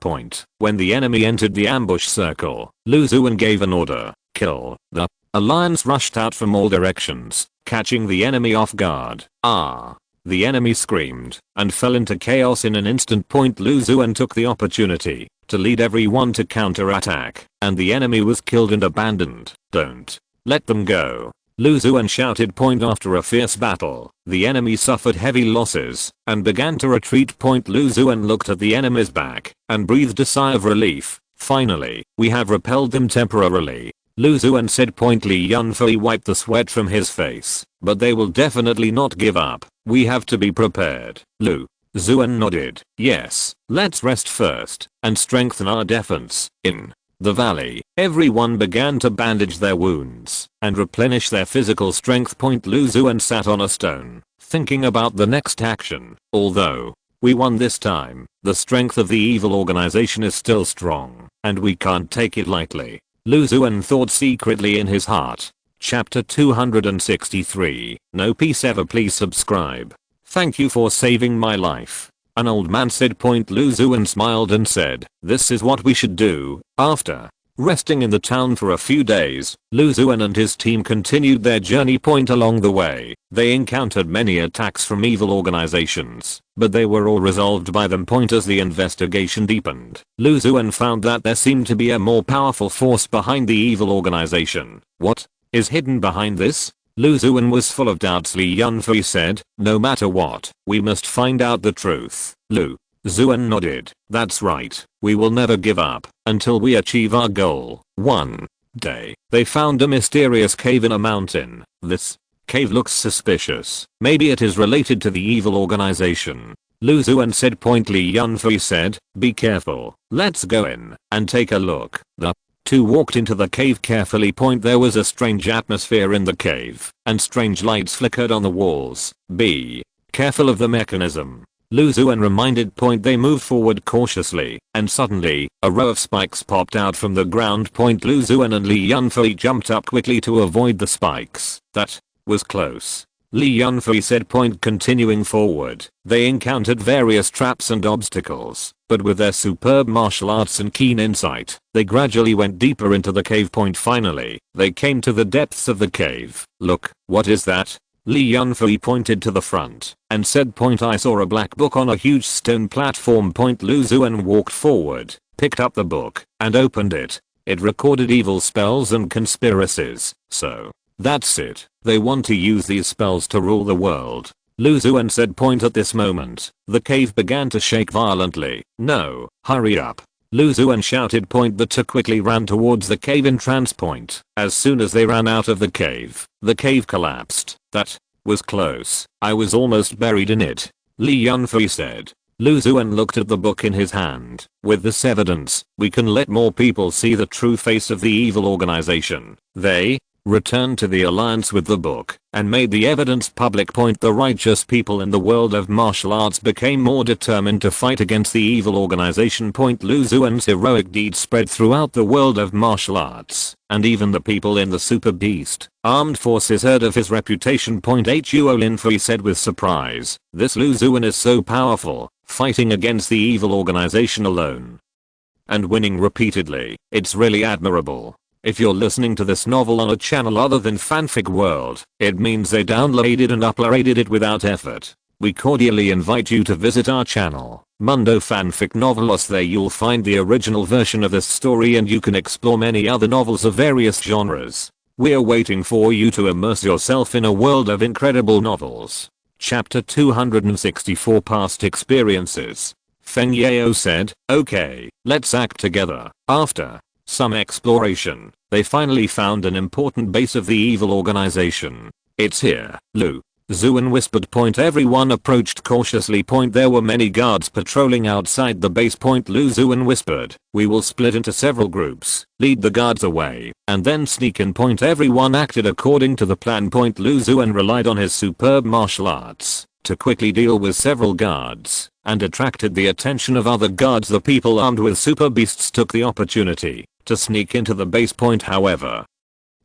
When the enemy entered the ambush circle, Lu Xuan gave an order, kill. The alliance rushed out from all directions, catching the enemy off guard. The enemy screamed and fell into chaos in an instant. Lu Xuan took the opportunity to lead everyone to counterattack, and the enemy was killed and abandoned. Don't let them go. Lu Xuan shouted. After a fierce battle, the enemy suffered heavy losses and began to retreat. Lu Xuan looked at the enemy's back and breathed a sigh of relief. Finally, we have repelled them temporarily. Lu Xuan said. Li Yunfei wiped the sweat from his face, but they will definitely not give up. We have to be prepared. Lu Xuan nodded. Yes, let's rest first and strengthen our defense. In the valley, everyone began to bandage their wounds and replenish their physical strength. Lu Xuan sat on a stone, thinking about the next action. Although we won this time, the strength of the evil organization is still strong, and we can't take it lightly. Lu Xuan thought secretly in his heart. Chapter 263. No peace ever. Please subscribe. Thank you for saving my life. An old man said. Lu Xuan smiled and said, this is what we should do. After resting in the town for a few days, Lu Xuan and his team continued their journey. Along the way, they encountered many attacks from evil organizations, but they were all resolved by them. As the investigation deepened, Lu Xuan found that there seemed to be a more powerful force behind the evil organization. What is hidden behind this? Lu Xuan was full of doubts. Li Yunfei said, no matter what, we must find out the truth. Lu Xuan nodded. That's right, we will never give up until we achieve our goal. One day, they found a mysterious cave in a mountain. This cave looks suspicious. Maybe it is related to the evil organization. Lu Xuan said. Li Yunfei said, be careful. Let's go in and take a look. The two walked into the cave carefully. There was a strange atmosphere in the cave, and strange lights flickered on the walls. Be careful of the mechanism. Lu Xuan reminded. They moved forward cautiously, and suddenly, a row of spikes popped out from the ground. Lu Xuan and Li Yunfei jumped up quickly to avoid the spikes. That was close. Li Yunfei said. Continuing forward, they encountered various traps and obstacles, but with their superb martial arts and keen insight, they gradually went deeper into the cave. Finally, they came to the depths of the cave. Look, what is that? Li Yunfei pointed to the front and said. I saw a black book on a huge stone platform. Lu Xuan walked forward, picked up the book, and opened it. It recorded evil spells and conspiracies. So that's it. They want to use these spells to rule the world. Lu Xuan said. Point at this moment, the cave began to shake violently. No, hurry up. Lu Xuan shouted. Point the two quickly ran towards the cave in trance. Point. As soon as they ran out of the cave collapsed. That was close. I was almost buried in it. Li Yunfei said. Lu Xuan looked at the book in his hand. With this evidence, we can let more people see the true face of the evil organization. They returned to the alliance with the book and made the evidence public. Point the righteous people in the world of martial arts became more determined to fight against the evil organization. Point Lu Xuan's heroic deeds spread throughout the world of martial arts, and even the people in the Super Beast armed forces heard of his reputation. Point Huo Linfei said with surprise. This Lu Xuan is so powerful, fighting against the evil organization alone and winning repeatedly. It's really admirable. If you're listening to this novel on a channel other than Fanfic World, it means they downloaded and uploaded it without effort. We cordially invite you to visit our channel, Mundo Fanfic Novelos. There you'll find the original version of this story and you can explore many other novels of various genres. We're waiting for you to immerse yourself in a world of incredible novels. Chapter 264 Past Experiences. Feng Yao said, okay, let's act together. After some exploration, they finally found an important base of the evil organization. It's here, Lu Xuan whispered. Point everyone approached cautiously. Point there were many guards patrolling outside the base. Point Lu Xuan whispered, we will split into several groups, lead the guards away, and then sneak in. Point everyone acted according to the plan. Point Lu Xuan relied on his superb martial arts to quickly deal with several guards and attracted the attention of other guards. The people armed with super beasts took the opportunity to sneak into the base. Point however,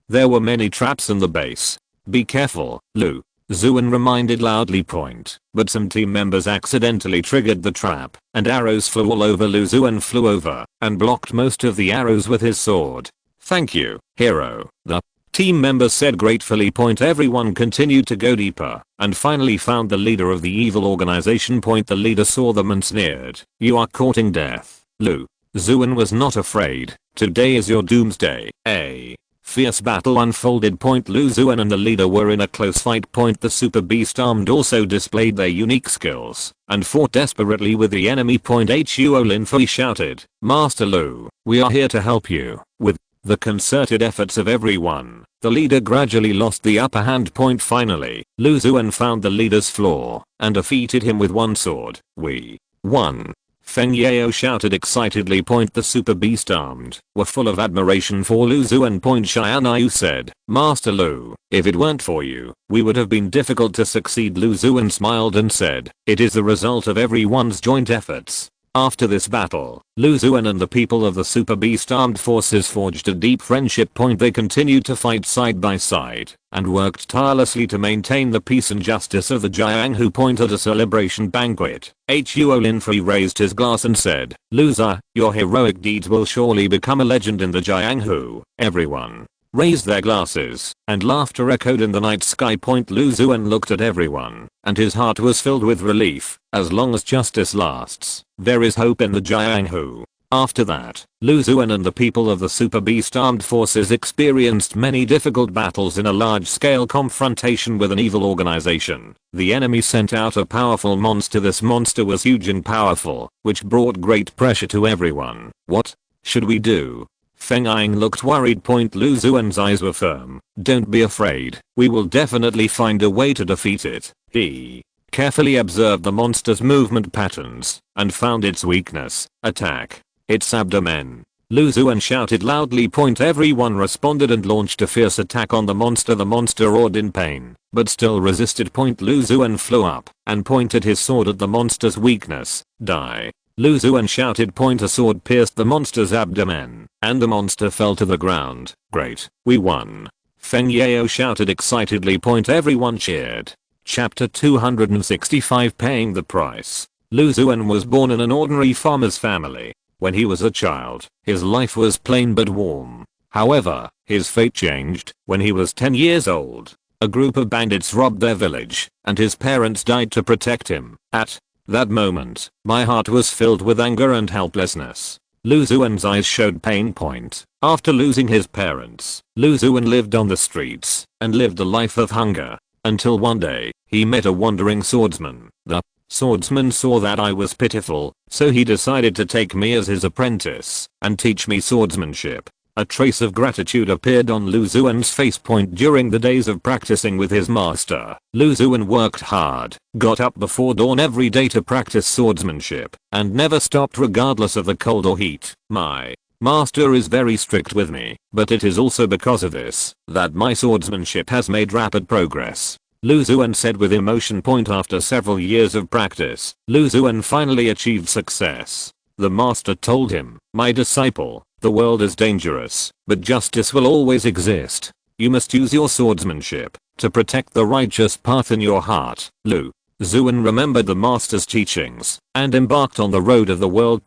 there were many traps in the base. Be careful, Lu Xuan reminded loudly. Point, but some team members accidentally triggered the trap and arrows flew all over. Lu Xuan flew over and blocked most of the arrows with his sword. Thank you, hero, the team members said gratefully. Point everyone continued to go deeper and finally found the leader of the evil organization. Point the leader saw them and sneered, you are courting death. Lu Xuan was not afraid. Today is your doomsday. A fierce battle unfolded. Point Lu Xuan and the leader were in a close fight. Point the super beast armed also displayed their unique skills and fought desperately with the enemy. Point Huo Linfei shouted, Master Lu, we are here to help you. With the concerted efforts of everyone, the leader gradually lost the upper hand. Point finally, Lu Xuan found the leader's flaw and defeated him with one sword. We won. Feng Yao shouted excitedly. Point the super beast armed were full of admiration for Lu Xuan. Point Xianyu said, Master Lu, if it weren't for you, we would have been difficult to succeed. Lu Xuan smiled and said, it is the result of everyone's joint efforts. After this battle, Lu Xuan and the people of the Super Beast armed forces forged a deep friendship. Point they continued to fight side by side and worked tirelessly to maintain the peace and justice of the Jianghu. Point at a celebration banquet, Huo Linfei raised his glass and said, Lu Xuan, your heroic deeds will surely become a legend in the Jianghu. Everyone raised their glasses and laughter echoed in the night sky. Point Lu Xuan looked at everyone and his heart was filled with relief. As long as justice lasts, there is hope in the Jianghu. After that, Lu Xuan and the people of the Super Beast armed forces experienced many difficult battles in a large-scale confrontation with an evil organization. The enemy sent out a powerful monster. This monster was huge and powerful, which brought great pressure to everyone. What should we do? Feng Ying looked worried. Point Lu Xuan's eyes were firm. Don't be afraid, we will definitely find a way to defeat it. He carefully observed the monster's movement patterns and found its weakness, attack, its abdomen. Lu Xuan shouted loudly. Point everyone responded and launched a fierce attack on the monster. The monster roared in pain, but still resisted. Point Lu Xuan flew up and pointed his sword at the monster's weakness. Die. Lu Xuan shouted. Point a sword pierced the monster's abdomen and the monster fell to the ground. Great, we won. Feng Yao shouted excitedly. Point everyone cheered. Chapter 265 Paying the Price. Lu Xuan was born in an ordinary farmer's family. When he was a child, his life was plain but warm. However, his fate changed when he was 10 years old. A group of bandits robbed their village, and his parents died to protect him. At that moment, my heart was filled with anger and helplessness. Lu Xuan's eyes showed pain. Point. After losing his parents, Lu Xuan lived on the streets and lived a life of hunger. Until one day, he met a wandering swordsman. The swordsman saw that I was pitiful, so he decided to take me as his apprentice and teach me swordsmanship. A trace of gratitude appeared on Lu Xuan's face. During the days of practicing with his master, Lu Xuan worked hard, got up before dawn every day to practice swordsmanship, and never stopped regardless of the cold or heat. My master is very strict with me, but it is also because of this that my swordsmanship has made rapid progress, Lu Xuan said with emotion. After several years of practice, Lu Xuan finally achieved success. The master told him, "My disciple, the world is dangerous, but justice will always exist. You must use your swordsmanship to protect the righteous path in your heart." Lu Xuan remembered the master's teachings and embarked on the road of the world.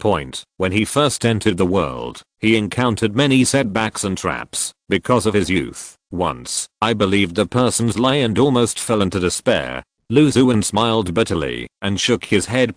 When he first entered the world, he encountered many setbacks and traps because of his youth. Once, I believed a person's lie and almost fell into despair. Lu Xuan smiled bitterly and shook his head.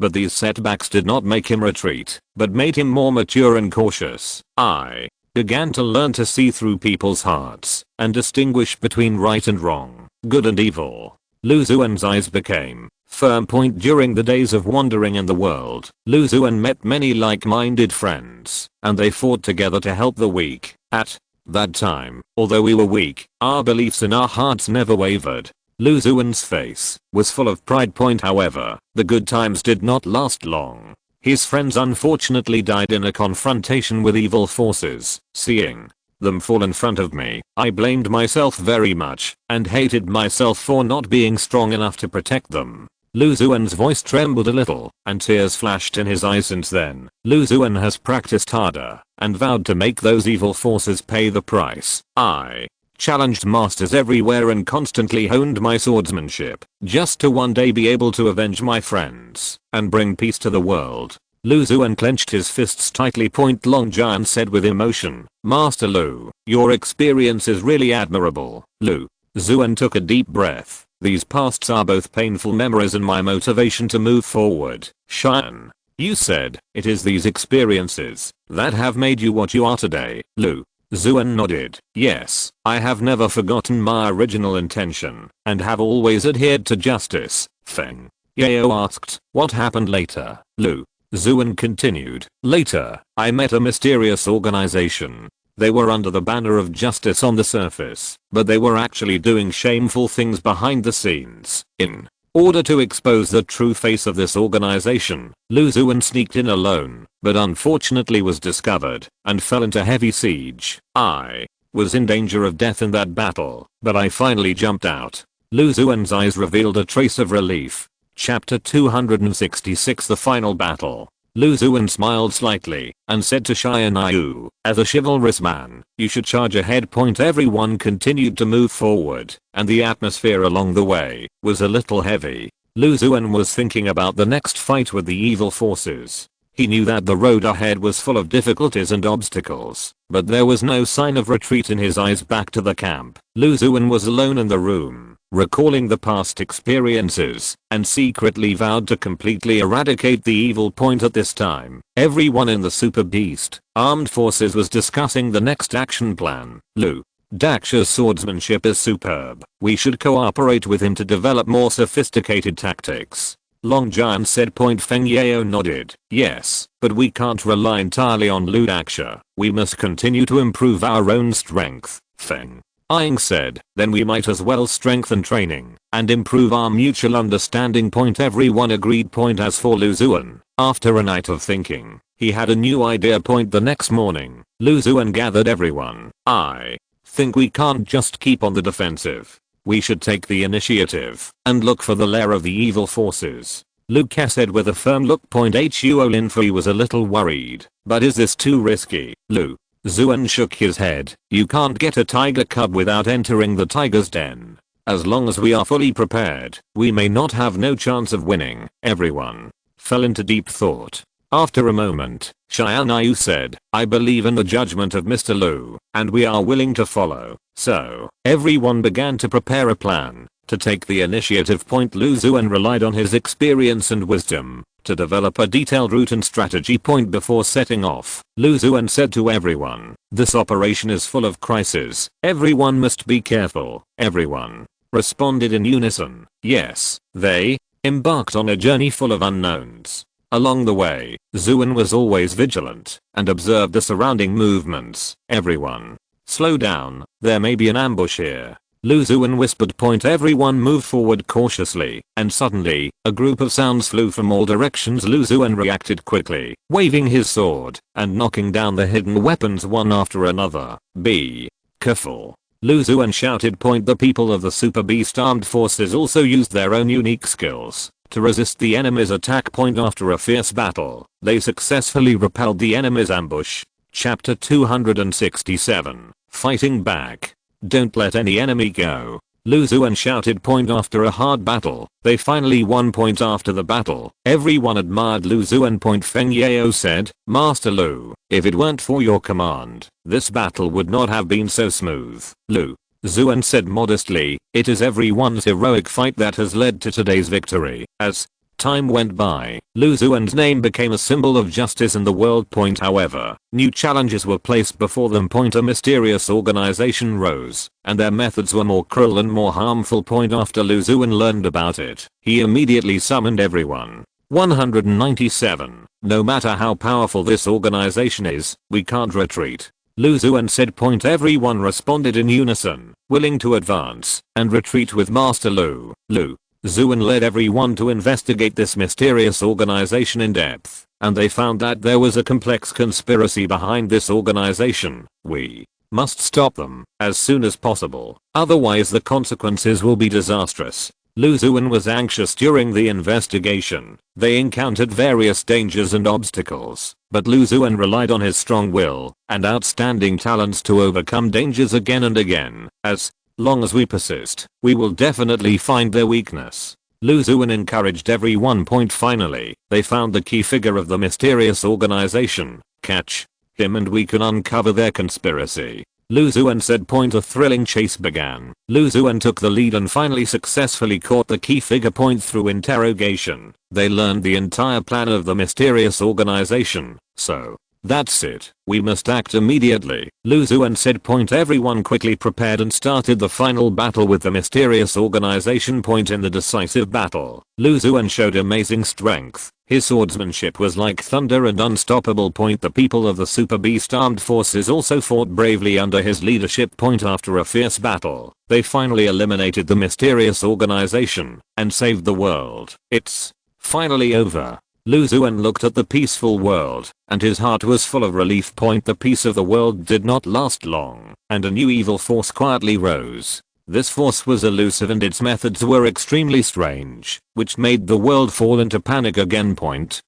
But these setbacks did not make him retreat, but made him more mature and cautious. I began to learn to see through people's hearts and distinguish between right and wrong, good and evil. Lu Xuan's eyes became firm. During the days of wandering in the world, Lu Xuan met many like-minded friends, and they fought together to help the weak. At that time, although we were weak, our beliefs in our hearts never wavered. Lu Xuan's face was full of pride. However, the good times did not last long. His friends unfortunately died in a confrontation with evil forces. Seeing them fall in front of me, I blamed myself very much and hated myself for not being strong enough to protect them. Lu Xuan's voice trembled a little and tears flashed in his eyes. Since then, Lu Xuan has practiced harder and vowed to make those evil forces pay the price. I challenged masters everywhere and constantly honed my swordsmanship, just to one day be able to avenge my friends and bring peace to the world. Lu Xuan clenched his fists tightly. Liang Bing said with emotion, "Master Lu, your experience is really admirable." Lu Xuan took a deep breath. "These pasts are both painful memories and my motivation to move forward." Xuan, you said, it is these experiences that have made you what you are today. Lu Xuan nodded. "Yes, I have never forgotten my original intention and have always adhered to justice." Feng Yao asked, "What happened later?" Lu Xuan continued, "Later, I met a mysterious organization. They were under the banner of justice on the surface, but they were actually doing shameful things behind the scenes. In order to expose the true face of this organization, Lu Xuan sneaked in alone, but unfortunately was discovered and fell into heavy siege. I was in danger of death in that battle, but I finally jumped out." Lu Xuan's eyes revealed a trace of relief. Chapter 266 The Final Battle. Lu Xuan smiled slightly and said to Xianyu, "As a chivalrous man, you should charge ahead." Everyone continued to move forward, and the atmosphere along the way was a little heavy. Lu Xuan was thinking about the next fight with the evil forces. He knew that the road ahead was full of difficulties and obstacles, but there was no sign of retreat in his eyes. Back to the camp, Lu Xuan was alone in the room, recalling the past experiences, and secretly vowed to completely eradicate the evil. At this time, everyone in the Super Beast armed forces was discussing the next action plan. Lu Dax's swordsmanship is superb. We should cooperate with him to develop more sophisticated tactics. Liang Bing said. Feng Yao nodded. "Yes, but we can't rely entirely on Lu Dax. We must continue to improve our own strength." Feng Ying said, "Then we might as well strengthen training and improve our mutual understanding." Everyone agreed. As for Lu Xuan, after a night of thinking, he had a new idea. The next morning, Lu Xuan gathered everyone. "I think we can't just keep on the defensive. We should take the initiative and look for the lair of the evil forces." Lu Ke said with a firm look. Huo Linfei was a little worried, "But is this too risky?" Lu Xuan shook his head. "You can't get a tiger cub without entering the tiger's den. As long as we are fully prepared, we may not have no chance of winning." Everyone fell into deep thought. After a moment, Xianyu said, "I believe in the judgment of Mr. Lu, and we are willing to follow." So, everyone began to prepare a plan to take the initiative. Lu Xuan relied on his experience and wisdom to develop a detailed route and strategy. Before setting off, Lu Xuan said to everyone, "This operation is full of crises. Everyone must be careful. Everyone responded in unison. Yes, they embarked on a journey full of unknowns. Along the way, Xuan was always vigilant and observed the surrounding movements. Everyone, slow down, there may be an ambush here. Lu Xuan whispered. Everyone moved forward cautiously, and suddenly, a group of sounds flew from all directions. Lu Xuan reacted quickly, waving his sword and knocking down the hidden weapons one after another. Be careful, Lu Xuan shouted. The people of the Super Beast Armed Forces also used their own unique skills to resist the enemy's attack. After a fierce battle, they successfully repelled the enemy's ambush. Chapter 267, Fighting Back. Don't let any enemy go, Lu Xuan shouted. After a hard battle, they finally won. After the battle, everyone admired Lu Xuan. Feng Yao said, Master Lu, if it weren't for your command, this battle would not have been so smooth. Lu Xuan said modestly, it is everyone's heroic fight that has led to today's victory. As time went by, Lu Xuan's name became a symbol of justice in the world. However, new challenges were placed before them. A mysterious organization rose, and their methods were more cruel and more harmful. After Lu Xuan learned about it, he immediately summoned everyone. 197. No matter how powerful this organization is, we can't retreat, Lu Xuan said. Everyone responded in unison, willing to advance and retreat with Master Lu. Lu Xuan led everyone to investigate this mysterious organization in depth, and they found that there was a complex conspiracy behind this organization. We must stop them as soon as possible, otherwise the consequences will be disastrous. Lu Xuan was anxious during the investigation. They encountered various dangers and obstacles, but Lu Xuan relied on his strong will and outstanding talents to overcome dangers again and again. As long as we persist, we will definitely find their weakness, Lu Xuan encouraged everyone. Finally, they found the key figure of the mysterious organization. Catch him and we can uncover their conspiracy, Lu Xuan said. A thrilling chase began. Lu Xuan took the lead and finally successfully caught the key figure. Through interrogation, they learned the entire plan of the mysterious organization. So, that's it. We must act immediately, Lu Xuan said. Everyone quickly prepared and started the final battle with the mysterious organization. In the decisive battle, Lu Xuan showed amazing strength. His swordsmanship was like thunder and unstoppable. The people of the Super Beast Armed Forces also fought bravely under his leadership. After a fierce battle, they finally eliminated the mysterious organization and saved the world. It's finally over. Lu Xuan looked at the peaceful world, and his heart was full of relief. The peace of the world did not last long, and a new evil force quietly rose. This force was elusive and its methods were extremely strange, which made the world fall into panic again.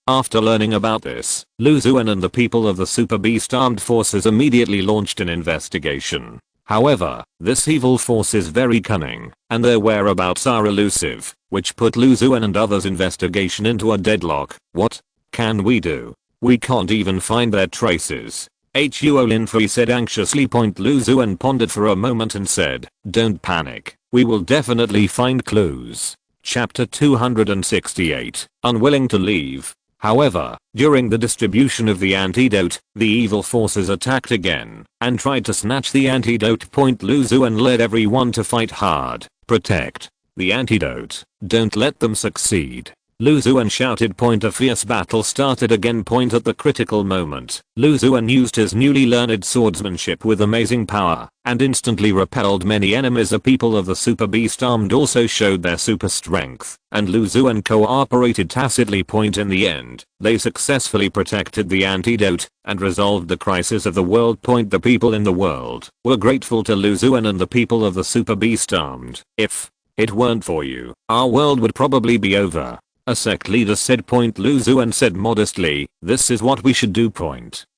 After learning about this, Lu Xuan and the people of the Super Beast Armed Forces immediately launched an investigation. However, this evil force is very cunning, and their whereabouts are elusive, which put Lu Xuan and others' investigation into a deadlock. What can we do? We can't even find their traces, Huo Linfei said anxiously. Lu Xuan pondered for a moment and said, don't panic, we will definitely find clues. Chapter 268, Unwilling to leave. However, during the distribution of the antidote, the evil forces attacked again and tried to snatch the antidote. Lu Xuan led everyone to fight hard, protect the antidote, don't let them succeed, Lu Xuan shouted. A fierce battle started again. At the critical moment, Lu Xuan used his newly learned swordsmanship with amazing power and instantly repelled many enemies. The people of the Super Beast Armed also showed their super strength, and Lu Xuan cooperated tacitly. In the end, they successfully protected the antidote and resolved the crisis of the world. The people in the world were grateful to Lu Xuan and the people of the Super Beast Armed. If it weren't for you, our world would probably be over, a sect leader said. Lu Xuan said modestly, this is what we should do.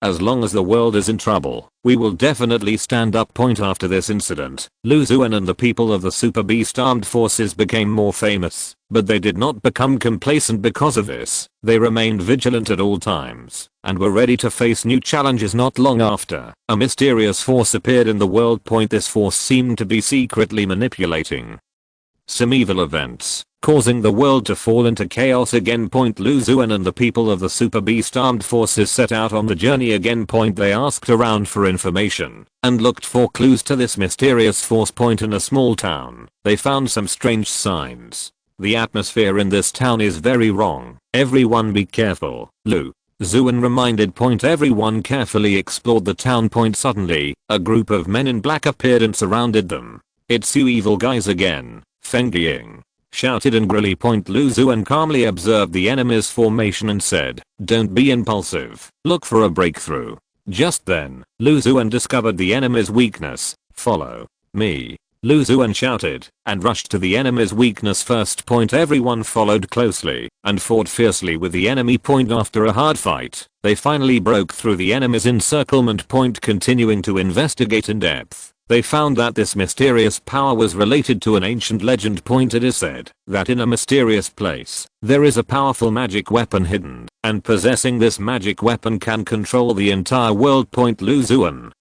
As long as the world is in trouble, we will definitely stand up. After this incident, Lu Xuan and the people of the Super Beast Armed Forces became more famous, but they did not become complacent because of this. They remained vigilant at all times and were ready to face new challenges. Not long after, a mysterious force appeared in the world. This force seemed to be secretly manipulating some evil events, causing the world to fall into chaos again. Lu Xuan and the people of the Super Beast Armed Forces set out on the journey again. They asked around for information and looked for clues to this mysterious force. In a small town, they found some strange signs. The atmosphere in this town is very wrong. Everyone be careful. Lu Xuan reminded. Everyone carefully explored the town. Suddenly, a group of men in black appeared and surrounded them. "It's you evil guys again," Feng Ying shouted angrily. Lu Xuan calmly observed the enemy's formation and said, "Don't be impulsive. Look for a breakthrough." Just then, Lu Xuan discovered the enemy's weakness. "Follow me," Lu Xuan shouted, and rushed to the enemy's weakness first. Everyone followed closely and fought fiercely with the enemy. After a hard fight, they finally broke through the enemy's encirclement. Continuing to investigate in depth, they found that this mysterious power was related to an ancient legend. It is said that in a mysterious place, there is a powerful magic weapon hidden, and possessing this magic weapon can control the entire world. Lu Xuan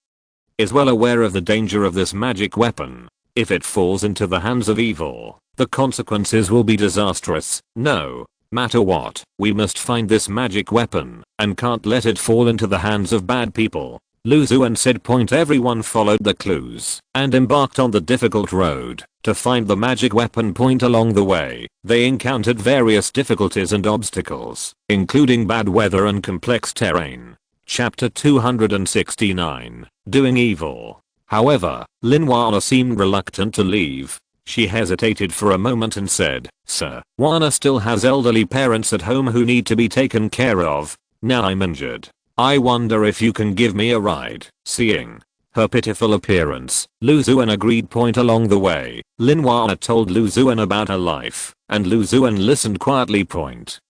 is well aware of the danger of this magic weapon. If it falls into the hands of evil, the consequences will be disastrous. No matter what, we must find this magic weapon and can't let it fall into the hands of bad people, Lu Xuan said. Everyone followed the clues and embarked on the difficult road to find the magic weapon. Along the way, they encountered various difficulties and obstacles, including bad weather and complex terrain. Chapter 269, Doing Evil. However, Lin Wana seemed reluctant to leave. She hesitated for a moment and said, "Sir, Wana still has elderly parents at home who need to be taken care of. Now I'm injured. I wonder if you can give me a ride." Seeing her pitiful appearance, Lu Xuan agreed. Along the way, Lin Wana told Lu Xuan about her life, and Lu Xuan listened quietly.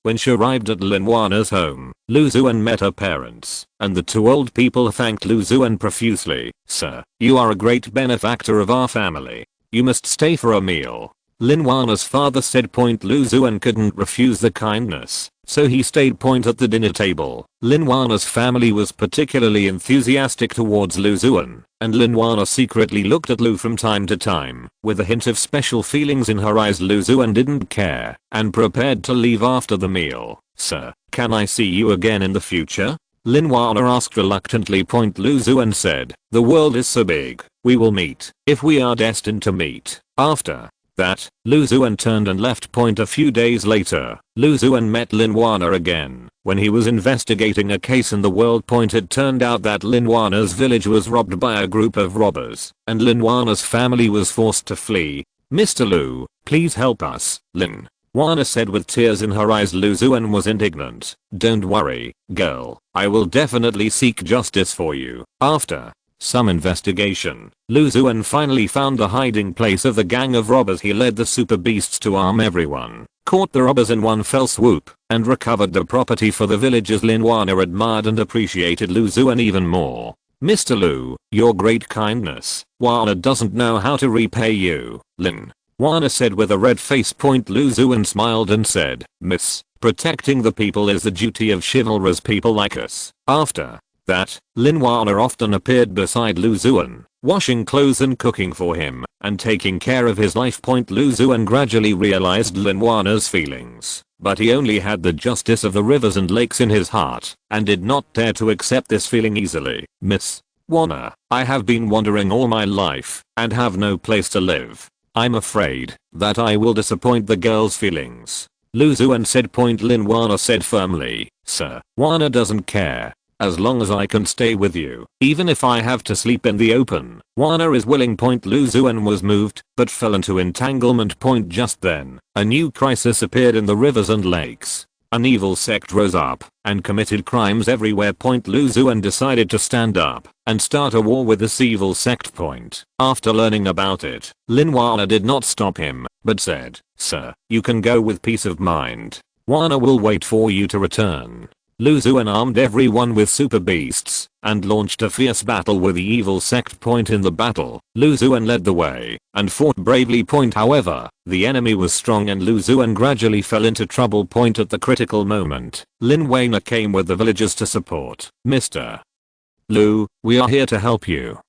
When she arrived at Lin Wana's home, Lu Xuan met her parents, and the two old people thanked Lu Xuan profusely. "Sir, you are a great benefactor of our family. You must stay for a meal," Lin Wana's father said. Lu Xuan couldn't refuse the kindness, so he stayed. At the dinner table, Lin Wana's family was particularly enthusiastic towards Lu Xuan, and Lin Wana secretly looked at Lu from time to time, with a hint of special feelings in her eyes. Lu Xuan didn't care, and prepared to leave after the meal. "Sir, can I see you again in the future?" Lin Wana asked reluctantly. Lu Xuan said, "The world is so big, we will meet, if we are destined to meet." After that, Lu Xuan turned and left. A few days later, Lu Xuan met Lin Wana again when he was investigating a case in the world. It turned out that Lin Wana's village was robbed by a group of robbers, and Lin Wana's family was forced to flee. "Mr. Lu, please help us," Lin Wana said with tears in her eyes. Lu Xuan was indignant. "Don't worry, girl, I will definitely seek justice for you." After some investigation, Lu Xuan finally found the hiding place of the gang of robbers. He led the super beasts to arm everyone, caught the robbers in one fell swoop, and recovered the property for the villagers. Lin Wana admired and appreciated Lu Xuan even more. "Mr. Lu, your great kindness, Wana doesn't know how to repay you," Lin Wana said with a red face. Lu Xuan smiled and said, "Miss, protecting the people is the duty of chivalrous people like us." After that, Lin Wana often appeared beside Lu Xuan, washing clothes and cooking for him, and taking care of his life. Lu Xuan gradually realized Lin Wana's feelings, but he only had the justice of the rivers and lakes in his heart, and did not dare to accept this feeling easily. "Miss Wana, I have been wandering all my life, and have no place to live. I'm afraid that I will disappoint the girl's feelings," Lu Xuan said. Lin Wana said firmly, "Sir, Wana doesn't care. As long as I can stay with you, even if I have to sleep in the open, Wana is willing." Lu Xuan was moved, but fell into entanglement. Just then, a new crisis appeared in the rivers and lakes. An evil sect rose up and committed crimes everywhere. Lu Xuan decided to stand up and start a war with this evil sect. After learning about it, Lin Wana did not stop him, but said, "Sir, you can go with peace of mind. Wana will wait for you to return." Lu Xuan armed everyone with super beasts and launched a fierce battle with the evil sect. In the battle, Lu Xuan led the way and fought bravely. However, the enemy was strong and Lu Xuan gradually fell into trouble. At the critical moment, Lin Wana came with the villagers to support. "Mr. Lu, we are here to help you."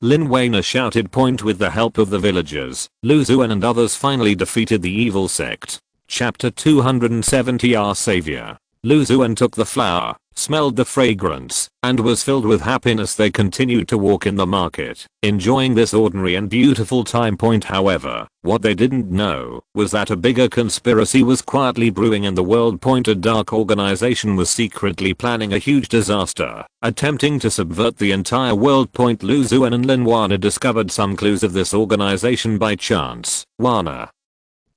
Lin Wayne shouted. With the help of the villagers, Lu Xuan and others finally defeated the evil sect. Chapter 270. Our savior. Lu Xuan took the flower, smelled the fragrance, and was filled with happiness. They continued to walk in the market, enjoying this ordinary and beautiful time. However, what they didn't know was that a bigger conspiracy was quietly brewing in the world. A dark organization was secretly planning a huge disaster, attempting to subvert the entire world. Lu Xuan and Lin Wana discovered some clues of this organization by chance. Wana.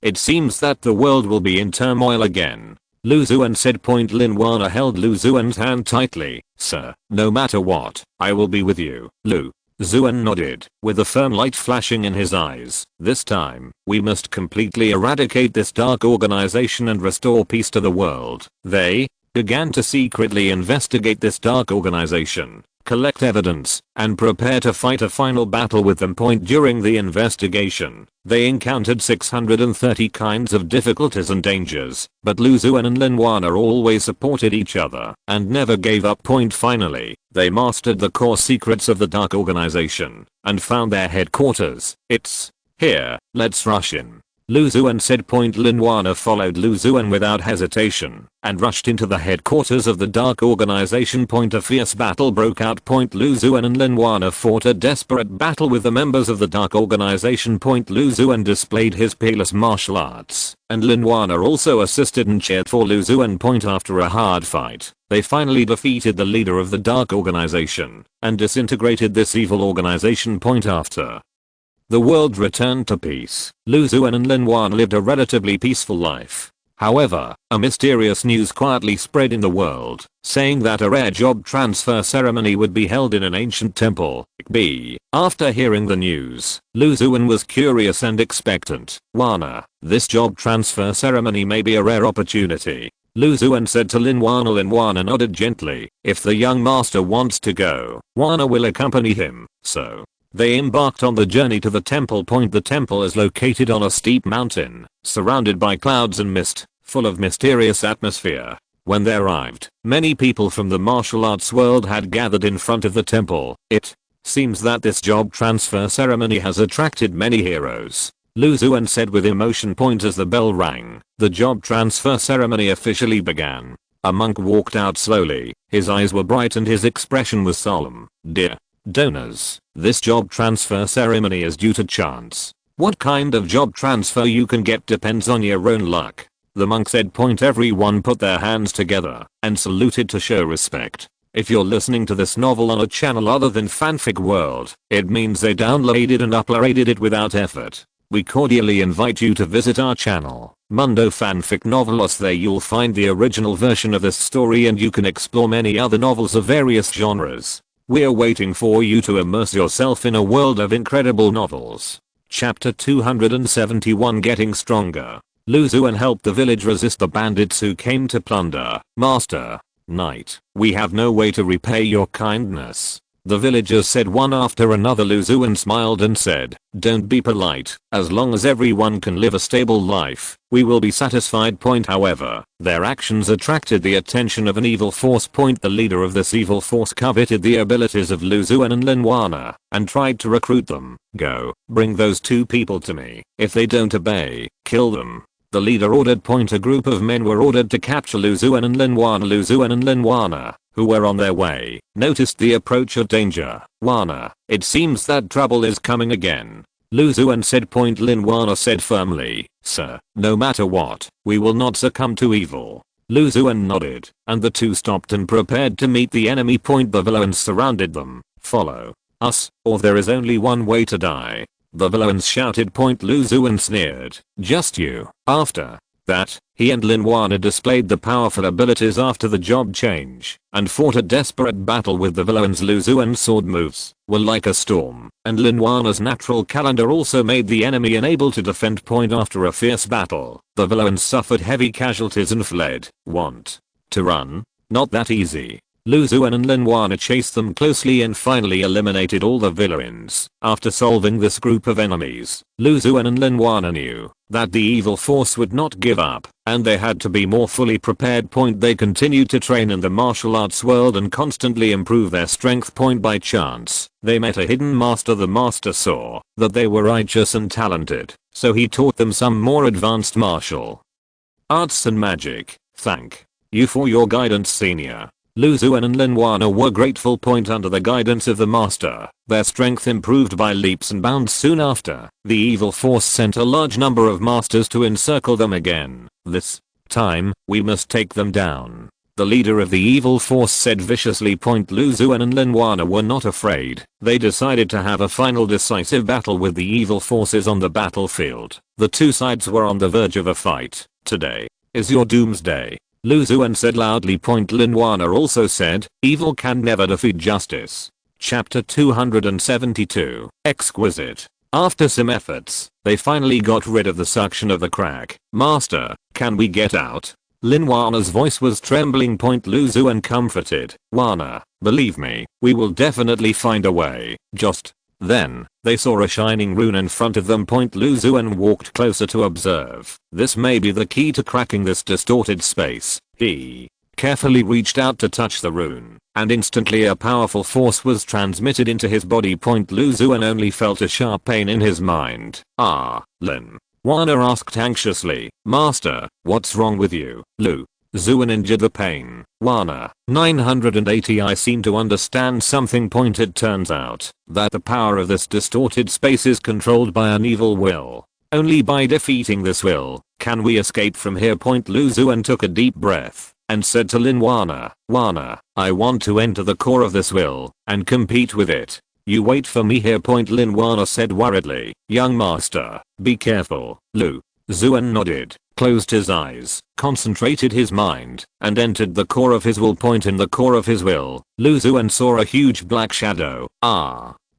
It seems that the world will be in turmoil again. Lu Xuan said. Lin Wana held Lu Xuan's hand tightly. Sir, no matter what, I will be with you. Lu Xuan nodded, with a firm light flashing in his eyes. This time, we must completely eradicate this dark organization and restore peace to the world. They began to secretly investigate this dark organization, collect evidence, and prepare to fight a final battle with them. During the investigation, they encountered 630 kinds of difficulties and dangers, but Lu Xuan and Lin Wana always supported each other and never gave up. Finally, they mastered the core secrets of the dark organization and found their headquarters. It's here, let's rush in. Lu Xuan said. Lin Wana followed Lu Xuan without hesitation and rushed into the headquarters of the dark organization. A fierce battle broke out. Lu Xuan and Lin Wana fought a desperate battle with the members of the dark organization. Lu Xuan displayed his peerless martial arts, and Lin Wana also assisted and cheered for Lu Xuan. After a hard fight, they finally defeated the leader of the dark organization and disintegrated this evil organization. After the world returned to peace, Lu Xuan and Lin Wan lived a relatively peaceful life. However, a mysterious news quietly spread in the world, saying that a rare job transfer ceremony would be held in an ancient temple. After hearing the news, Lu Xuan was curious and expectant. Wana, this job transfer ceremony may be a rare opportunity. Lu Xuan said to Lin Wana. Lin Wana nodded gently. If the young master wants to go, Wana will accompany him. So they embarked on the journey to the temple. The temple is located on a steep mountain, surrounded by clouds and mist, full of mysterious atmosphere. When they arrived, many people from the martial arts world had gathered in front of the temple. It seems that this job transfer ceremony has attracted many heroes, Lu Xuan said with emotion. As the bell rang, the job transfer ceremony officially began. A monk walked out slowly, his eyes were bright and his expression was solemn. Dear donors, this job transfer ceremony is due to chance. What kind of job transfer you can get depends on your own luck, the monk said. Everyone put their hands together and saluted to show respect. If you're listening to this novel on a channel other than Fanfic World, it means they downloaded and uploaded it without effort. We cordially invite you to visit our channel, Mundo Fanfic Novelos. There you'll find the original version of this story and you can explore many other novels of various genres. We're waiting for you to immerse yourself in a world of incredible novels. Chapter 271. Getting Stronger. Lu Xuan helped the village resist the bandits who came to plunder. Master, Knight, we have no way to repay your kindness, the villagers said one after another. Lu Xuan smiled and said, don't be polite, as long as everyone can live a stable life, we will be satisfied. However, their actions attracted the attention of an evil force. The leader of this evil force coveted the abilities of Lu Xuan and Lin Wana, and tried to recruit them. Go, bring those two people to me. If they don't obey, kill them, the leader ordered. A group of men were ordered to capture Lu Xuan and Lin Wana. Lu Xuan and Lin Wana, who were on their way, noticed the approach of danger. Wana, it seems that trouble is coming again, Lu Xuan said. Lin Wana said firmly, sir, no matter what, we will not succumb to evil. Lu Xuan nodded, and the two stopped and prepared to meet the enemy. The villains surrounded them. Follow us, or there is only one way to die, the villains shouted. Lu Xuan sneered, just you. After that, he and Lin Wana displayed the powerful abilities after the job change, and fought a desperate battle with the villains. Lu Xuan's sword moves were like a storm, and Lin Wana's natural calendar also made the enemy unable to defend. After a fierce battle, the villains suffered heavy casualties and fled. Want to run? Not that easy. Lu Xuan and Lin Wana chased them closely and finally eliminated all the villains. After solving this group of enemies, Lu Xuan and Lin Wana knew that the evil force would not give up, and they had to be more fully prepared. They continued to train in the martial arts world and constantly improve their strength. By chance, they met a hidden master. The master saw that they were righteous and talented, so he taught them some more advanced martial arts and magic. Thank you for your guidance, senior. Lu Xuan and Liang Bing were grateful. Under the guidance of the master, their strength improved by leaps and bounds. Soon after, the evil force sent a large number of masters to encircle them again. This time, we must take them down, the leader of the evil force said viciously. Lu Xuan and Liang Bing were not afraid. They decided to have a final decisive battle with the evil forces on the battlefield. The two sides were on the verge of a fight. Today is your doomsday, Lu Xuan said loudly. Liang Bing also said, evil can never defeat justice. Chapter 272. Exquisite. After some efforts, they finally got rid of the suction of the crack. Master, can we get out? Liang Bing's voice was trembling. Lu Xuan comforted, Wana, believe me, we will definitely find a way. Just then, they saw a shining rune in front of them. Lu Xuan walked closer to observe. This may be the key to cracking this distorted space. He carefully reached out to touch the rune, and instantly a powerful force was transmitted into his body. Lu Xuan only felt a sharp pain in his mind. Liang Bing asked anxiously, Master, what's wrong with you? Lu Xuan endured the pain. Wana, 980. I seem to understand something. It turns out that the power of this distorted space is controlled by an evil will. Only by defeating this will can we escape from here. Lu Xuan took a deep breath and said to Liang Bing, Wana, I want to enter the core of this will and compete with it. You wait for me here. Liang Bing said worriedly, young master, be careful. Lu Xuan nodded, closed his eyes, concentrated his mind, and entered the core of his will. In the core of his will, Lu Xuan saw a huge black shadow.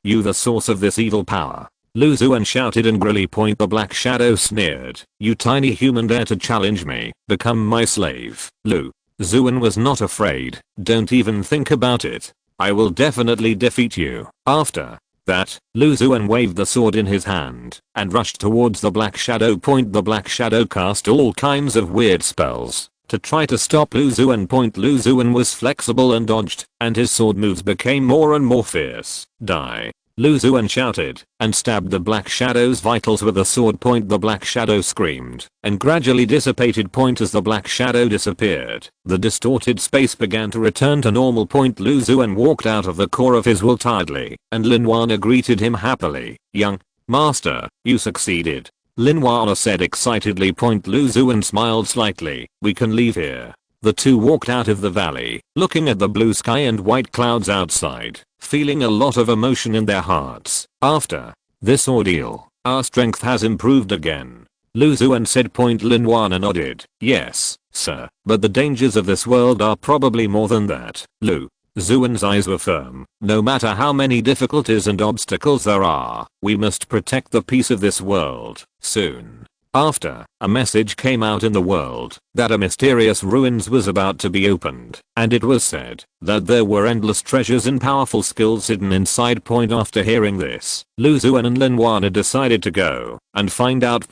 You the source of this evil power? Lu Xuan shouted angrily. The black shadow sneered, you tiny human dare to challenge me, become my slave. Lu Xuan was not afraid, don't even think about it. I will definitely defeat you. After that, Lu Xuan waved the sword in his hand and rushed towards the black shadow. The black shadow cast all kinds of weird spells to try to stop Lu Xuan. Lu Xuan was flexible and dodged, and his sword moves became more and more fierce. Die! Lu Xuan shouted and stabbed the black shadow's vitals with a sword. The black shadow screamed and gradually dissipated. As the black shadow disappeared, the distorted space began to return to normal. Lu Xuan walked out of the core of his will tiredly, and Liang Bing greeted him happily. Young master, you succeeded, Liang Bing said excitedly. Lu Xuan smiled slightly, we can leave here. The two walked out of the valley, looking at the blue sky and white clouds outside, feeling a lot of emotion in their hearts. After this ordeal, our strength has improved again, Lu Xuan said. Liang Bing nodded, yes, sir, but the dangers of this world are probably more than that. Lu Xuan's eyes were firm. No matter how many difficulties and obstacles there are, we must protect the peace of this world. Soon after, a message came out in the world that a mysterious ruins was about to be opened, and it was said that there were endless treasures and powerful skills hidden inside. After hearing this, Lu Xuan and Liang Bing decided to go and find out.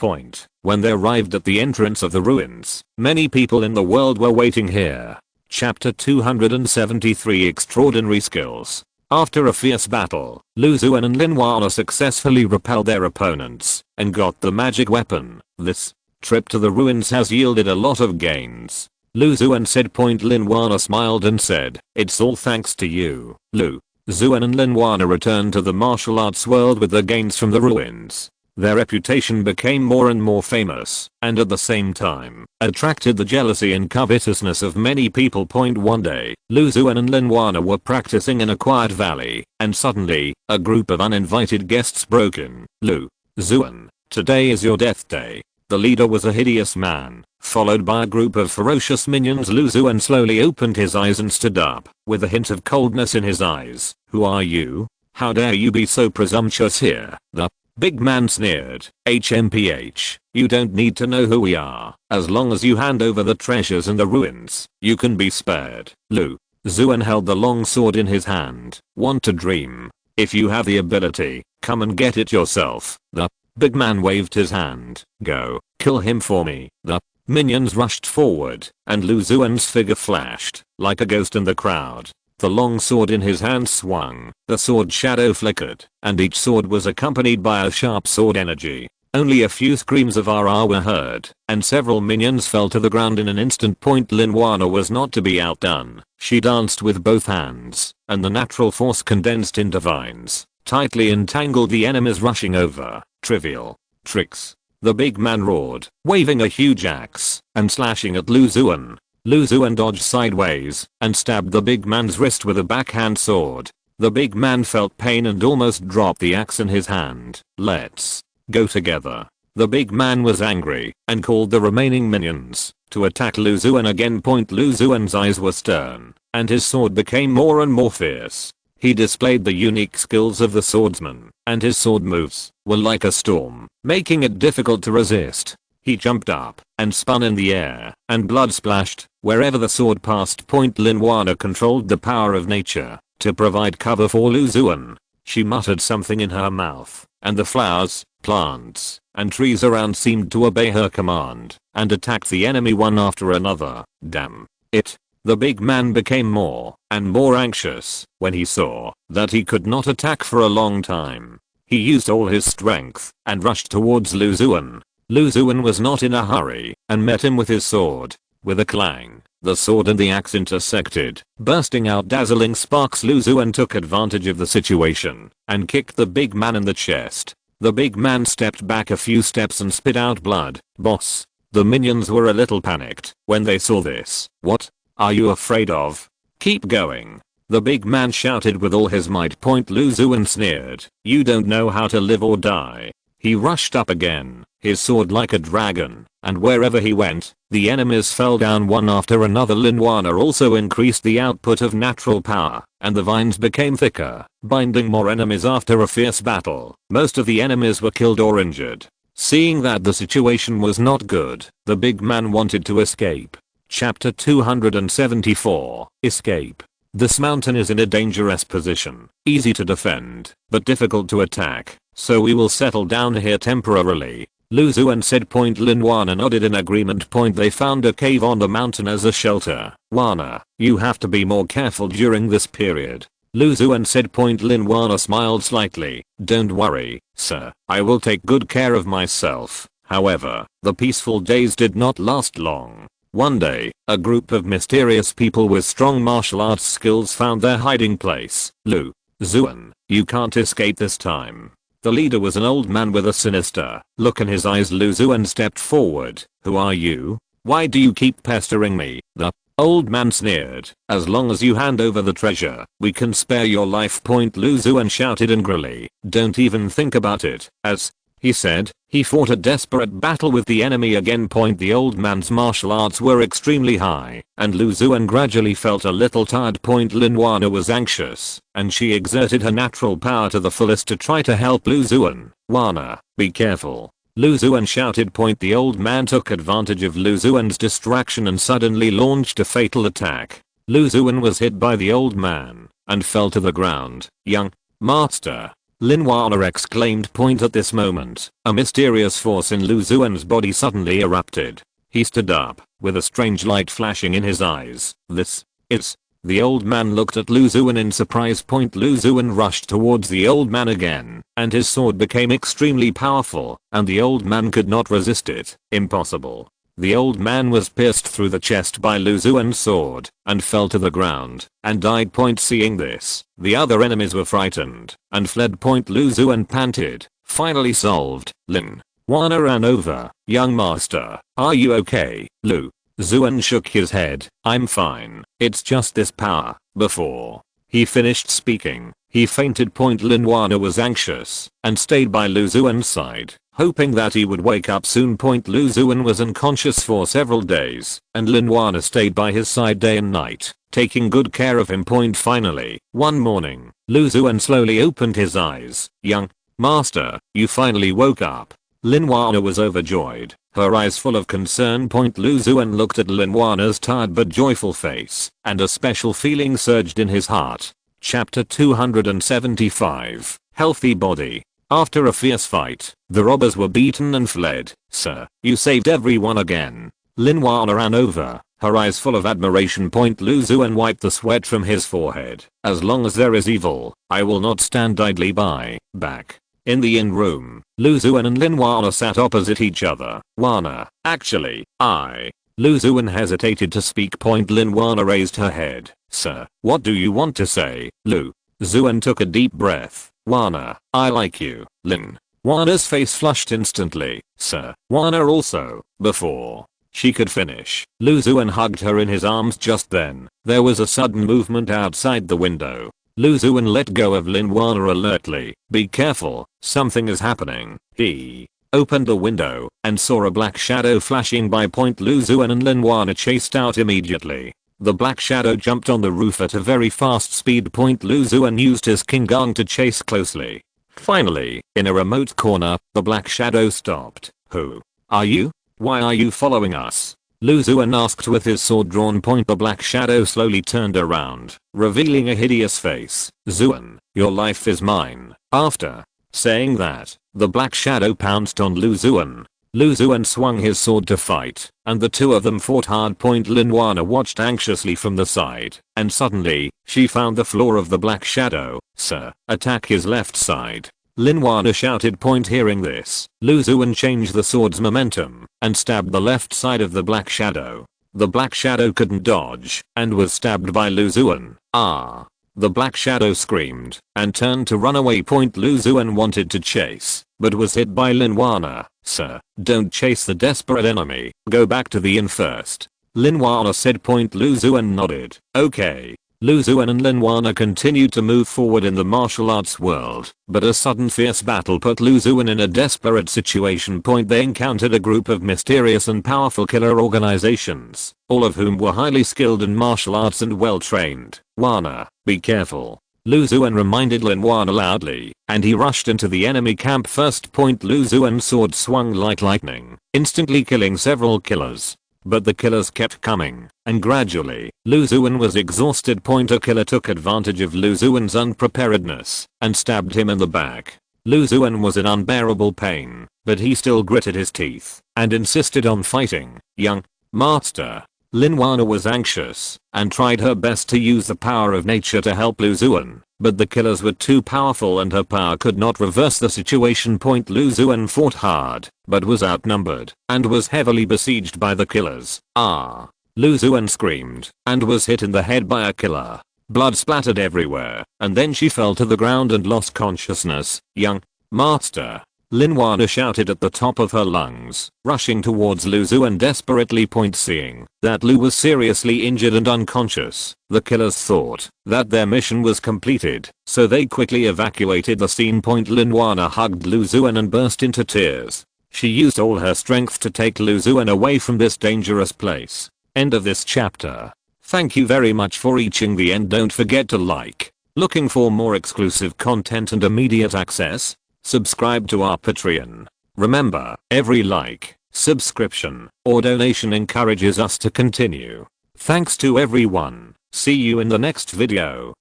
When they arrived at the entrance of the ruins, many people in the world were waiting here. Chapter 273. Extraordinary Skills. After a fierce battle, Lu Xuan and Liang Bing successfully repelled their opponents and got the magic weapon. This trip to the ruins has yielded a lot of gains, Lu Xuan said. Liang Bing smiled and said, it's all thanks to you. Lu Xuan and Liang Bing returned to the martial arts world with the gains from the ruins. Their reputation became more and more famous, and at the same time, attracted the jealousy and covetousness of many people. One day, Lu Xuan and Liang Bing were practicing in a quiet valley, and suddenly, a group of uninvited guests broke in. Lu Xuan, today is your death day. The leader was a hideous man, followed by a group of ferocious minions. Lu Xuan slowly opened his eyes and stood up, with a hint of coldness in his eyes. Who are you? How dare you be so presumptuous here? The big man sneered. HMPH, you don't need to know who we are. As long as you hand over the treasures and the ruins, you can be spared. Lu Xuan held the long sword in his hand. Want to dream? If you have the ability, come and get it yourself. The Big man waved his hand. Go, kill him for me. The minions rushed forward, and Lu Xuan's figure flashed like a ghost in the crowd. The long sword in his hand swung, the sword shadow flickered, and each sword was accompanied by a sharp sword energy. Only a few screams of "ah" were heard, and several minions fell to the ground in an instant. Lin Xuan was not to be outdone. She danced with both hands, and the natural force condensed into vines, tightly entangled the enemies rushing over. Trivial tricks. The big man roared, waving a huge axe, and slashing at Lu Xuan. Lu Xuan dodged sideways, and stabbed the big man's wrist with a backhand sword. The big man felt pain and almost dropped the axe in his hand. Let's go together. The big man was angry, and called the remaining minions to attack Lu Xuan again. Lu Xuan's eyes were stern, and his sword became more and more fierce. He displayed the unique skills of the swordsman, and his sword moves were like a storm, making it difficult to resist. He jumped up and spun in the air, and blood splashed wherever the sword passed. Lin Xuan controlled the power of nature to provide cover for Lu Xuan. She muttered something in her mouth, and the flowers, plants, and trees around seemed to obey her command and attacked the enemy one after another. Damn it. The big man became more and more anxious when he saw that he could not attack for a long time. He used all his strength and rushed towards Lu Xuan. Lu Xuan was not in a hurry and met him with his sword. With a clang, the sword and the axe intersected, bursting out dazzling sparks. Lu Xuan took advantage of the situation and kicked the big man in the chest. The big man stepped back a few steps and spit out blood. Boss. The minions were a little panicked when they saw this. What are you afraid of? Keep going. The big man shouted with all his might. Lu Xuan sneered. You don't know how to live or die. He rushed up again, his sword like a dragon, and wherever he went, the enemies fell down one after another. Lin Xuan also increased the output of natural power, and the vines became thicker, binding more enemies after a fierce battle. Most of the enemies were killed or injured. Seeing that the situation was not good, the big man wanted to escape. Chapter 274, Escape. This mountain is in a dangerous position, easy to defend, but difficult to attack, so we will settle down here temporarily. Lu Xuan said. Lin Xuan nodded in agreement. They found a cave on the mountain as a shelter. Xuan, you have to be more careful during this period. Lu Xuan said. Lin Xuan smiled slightly. Don't worry, sir, I will take good care of myself. However, the peaceful days did not last long. One day, a group of mysterious people with strong martial arts skills found their hiding place. Lu Xuan, you can't escape this time. The leader was an old man with a sinister look in his eyes. Lu Xuan stepped forward. Who are you? Why do you keep pestering me? The old man sneered. As long as you hand over the treasure, we can spare your life. Lu Xuan shouted angrily. Don't even think about it. As he said, he fought a desperate battle with the enemy again. The old man's martial arts were extremely high, and Lu Xuan gradually felt a little tired. Lin Xuan was anxious, and she exerted her natural power to the fullest to try to help Lu Xuan. Xuan, be careful. Lu Xuan shouted. The old man took advantage of Lu Xuan's distraction and suddenly launched a fatal attack. Lu Xuan was hit by the old man and fell to the ground. Young master. Lin Xuan exclaimed. At this moment, a mysterious force in Lu Xuan's body suddenly erupted. He stood up, with a strange light flashing in his eyes. This is. The old man looked at Lu Xuan in surprise. Lu Xuan rushed towards the old man again, and his sword became extremely powerful, and the old man could not resist it. Impossible. The old man was pierced through the chest by Lu Xuan's sword, and fell to the ground, and died. Seeing this, the other enemies were frightened, and fled. Lu Xuan panted. Finally solved. Lin Xuan ran over. Young master, are you okay? Lu Xuan shook his head. I'm fine, it's just this power. Before he finished speaking, he fainted. Lin Xuan was anxious, and stayed by Lu Xuan's side, hoping that he would wake up soon. Lu Xuan was unconscious for several days, and Lin Xuan stayed by his side day and night, taking good care of him. Finally, one morning, Lu Xuan slowly opened his eyes. Young master, you finally woke up. Lin Xuan was overjoyed, her eyes full of concern. Lu Xuan looked at Lin Xuan's tired but joyful face, and a special feeling surged in his heart. Chapter 275, Healthy Body. After a fierce fight, the robbers were beaten and fled. Sir, you saved everyone again. Lin Xuan ran over, her eyes full of admiration. Lu Xuan wiped the sweat from his forehead. As long as there is evil, I will not stand idly by. Back in the inn room, Lu Xuan and Lin Xuan sat opposite each other. Wana, actually, Lu Xuan hesitated to speak. Lin Xuan raised her head. Sir, what do you want to say? Lu Xuan took a deep breath. Wana, I like you. Lin Xuan's face flushed instantly. Sir, Wana also. Before she could finish, Lu Xuan hugged her in his arms. Just then, there was a sudden movement outside the window. Lu Xuan let go of Lin Xuan alertly. Be careful, something is happening. He opened the window and saw a black shadow flashing by. Lu Xuan and Lin Xuan chased out immediately. The black shadow jumped on the roof at a very fast speed. Lu Xuan used his King Gong to chase closely. Finally, in a remote corner, the black shadow stopped. Who are you? Why are you following us? Lu Xuan asked with his sword drawn. The black shadow slowly turned around, revealing a hideous face. Xuan, your life is mine. After saying that, the black shadow pounced on Lu Xuan. Lu Xuan swung his sword to fight, and the two of them fought hard. Lin Xuan watched anxiously from the side, and suddenly, she found the floor of the black shadow. Sir, attack his left side. Lin Xuan shouted. Hearing this, Lu Xuan changed the sword's momentum, and stabbed the left side of the black shadow. The black shadow couldn't dodge, and was stabbed by Lu Xuan. Ah! The black shadow screamed, and turned to run away. Lu Xuan wanted to chase, but was hit by Lin Xuan. Sir, don't chase the desperate enemy, go back to the inn first. Lin Xuan said. Lu Xuan nodded. Okay. Lu Xuan and Lin Xuan continued to move forward in the martial arts world, but a sudden fierce battle put Lu Xuan in a desperate situation. They encountered a group of mysterious and powerful killer organizations, all of whom were highly skilled in martial arts and well trained. Wana, be careful. Lu Xuan reminded Lin Xuan loudly, and he rushed into the enemy camp first. Lu Xuan's sword swung like lightning, instantly killing several killers. But the killers kept coming, and gradually, Lu Xuan was exhausted. A killer took advantage of Lu Xuan's unpreparedness, and stabbed him in the back. Lu Xuan was in unbearable pain, but he still gritted his teeth, and insisted on fighting. Young master. Lin Xuan was anxious, and tried her best to use the power of nature to help Lu Xuan, but the killers were too powerful and her power could not reverse the situation. Lu Xuan fought hard, but was outnumbered, and was heavily besieged by the killers. Ah! Lu Xuan screamed, and was hit in the head by a killer. Blood splattered everywhere, and then she fell to the ground and lost consciousness. Young master. Lin Xuan shouted at the top of her lungs, rushing towards Lu Xuan desperately. Seeing that Lu was seriously injured and unconscious, the killers thought that their mission was completed, so they quickly evacuated the scene. Lin Xuan hugged Lu Xuan and burst into tears. She used all her strength to take Lu Xuan away from this dangerous place. End of this chapter. Thank you very much for reaching the end. Don't forget to like. Looking for more exclusive content and immediate access? Subscribe to our Patreon. Remember, every like, subscription, or donation encourages us to continue. Thanks to everyone. See you in the next video.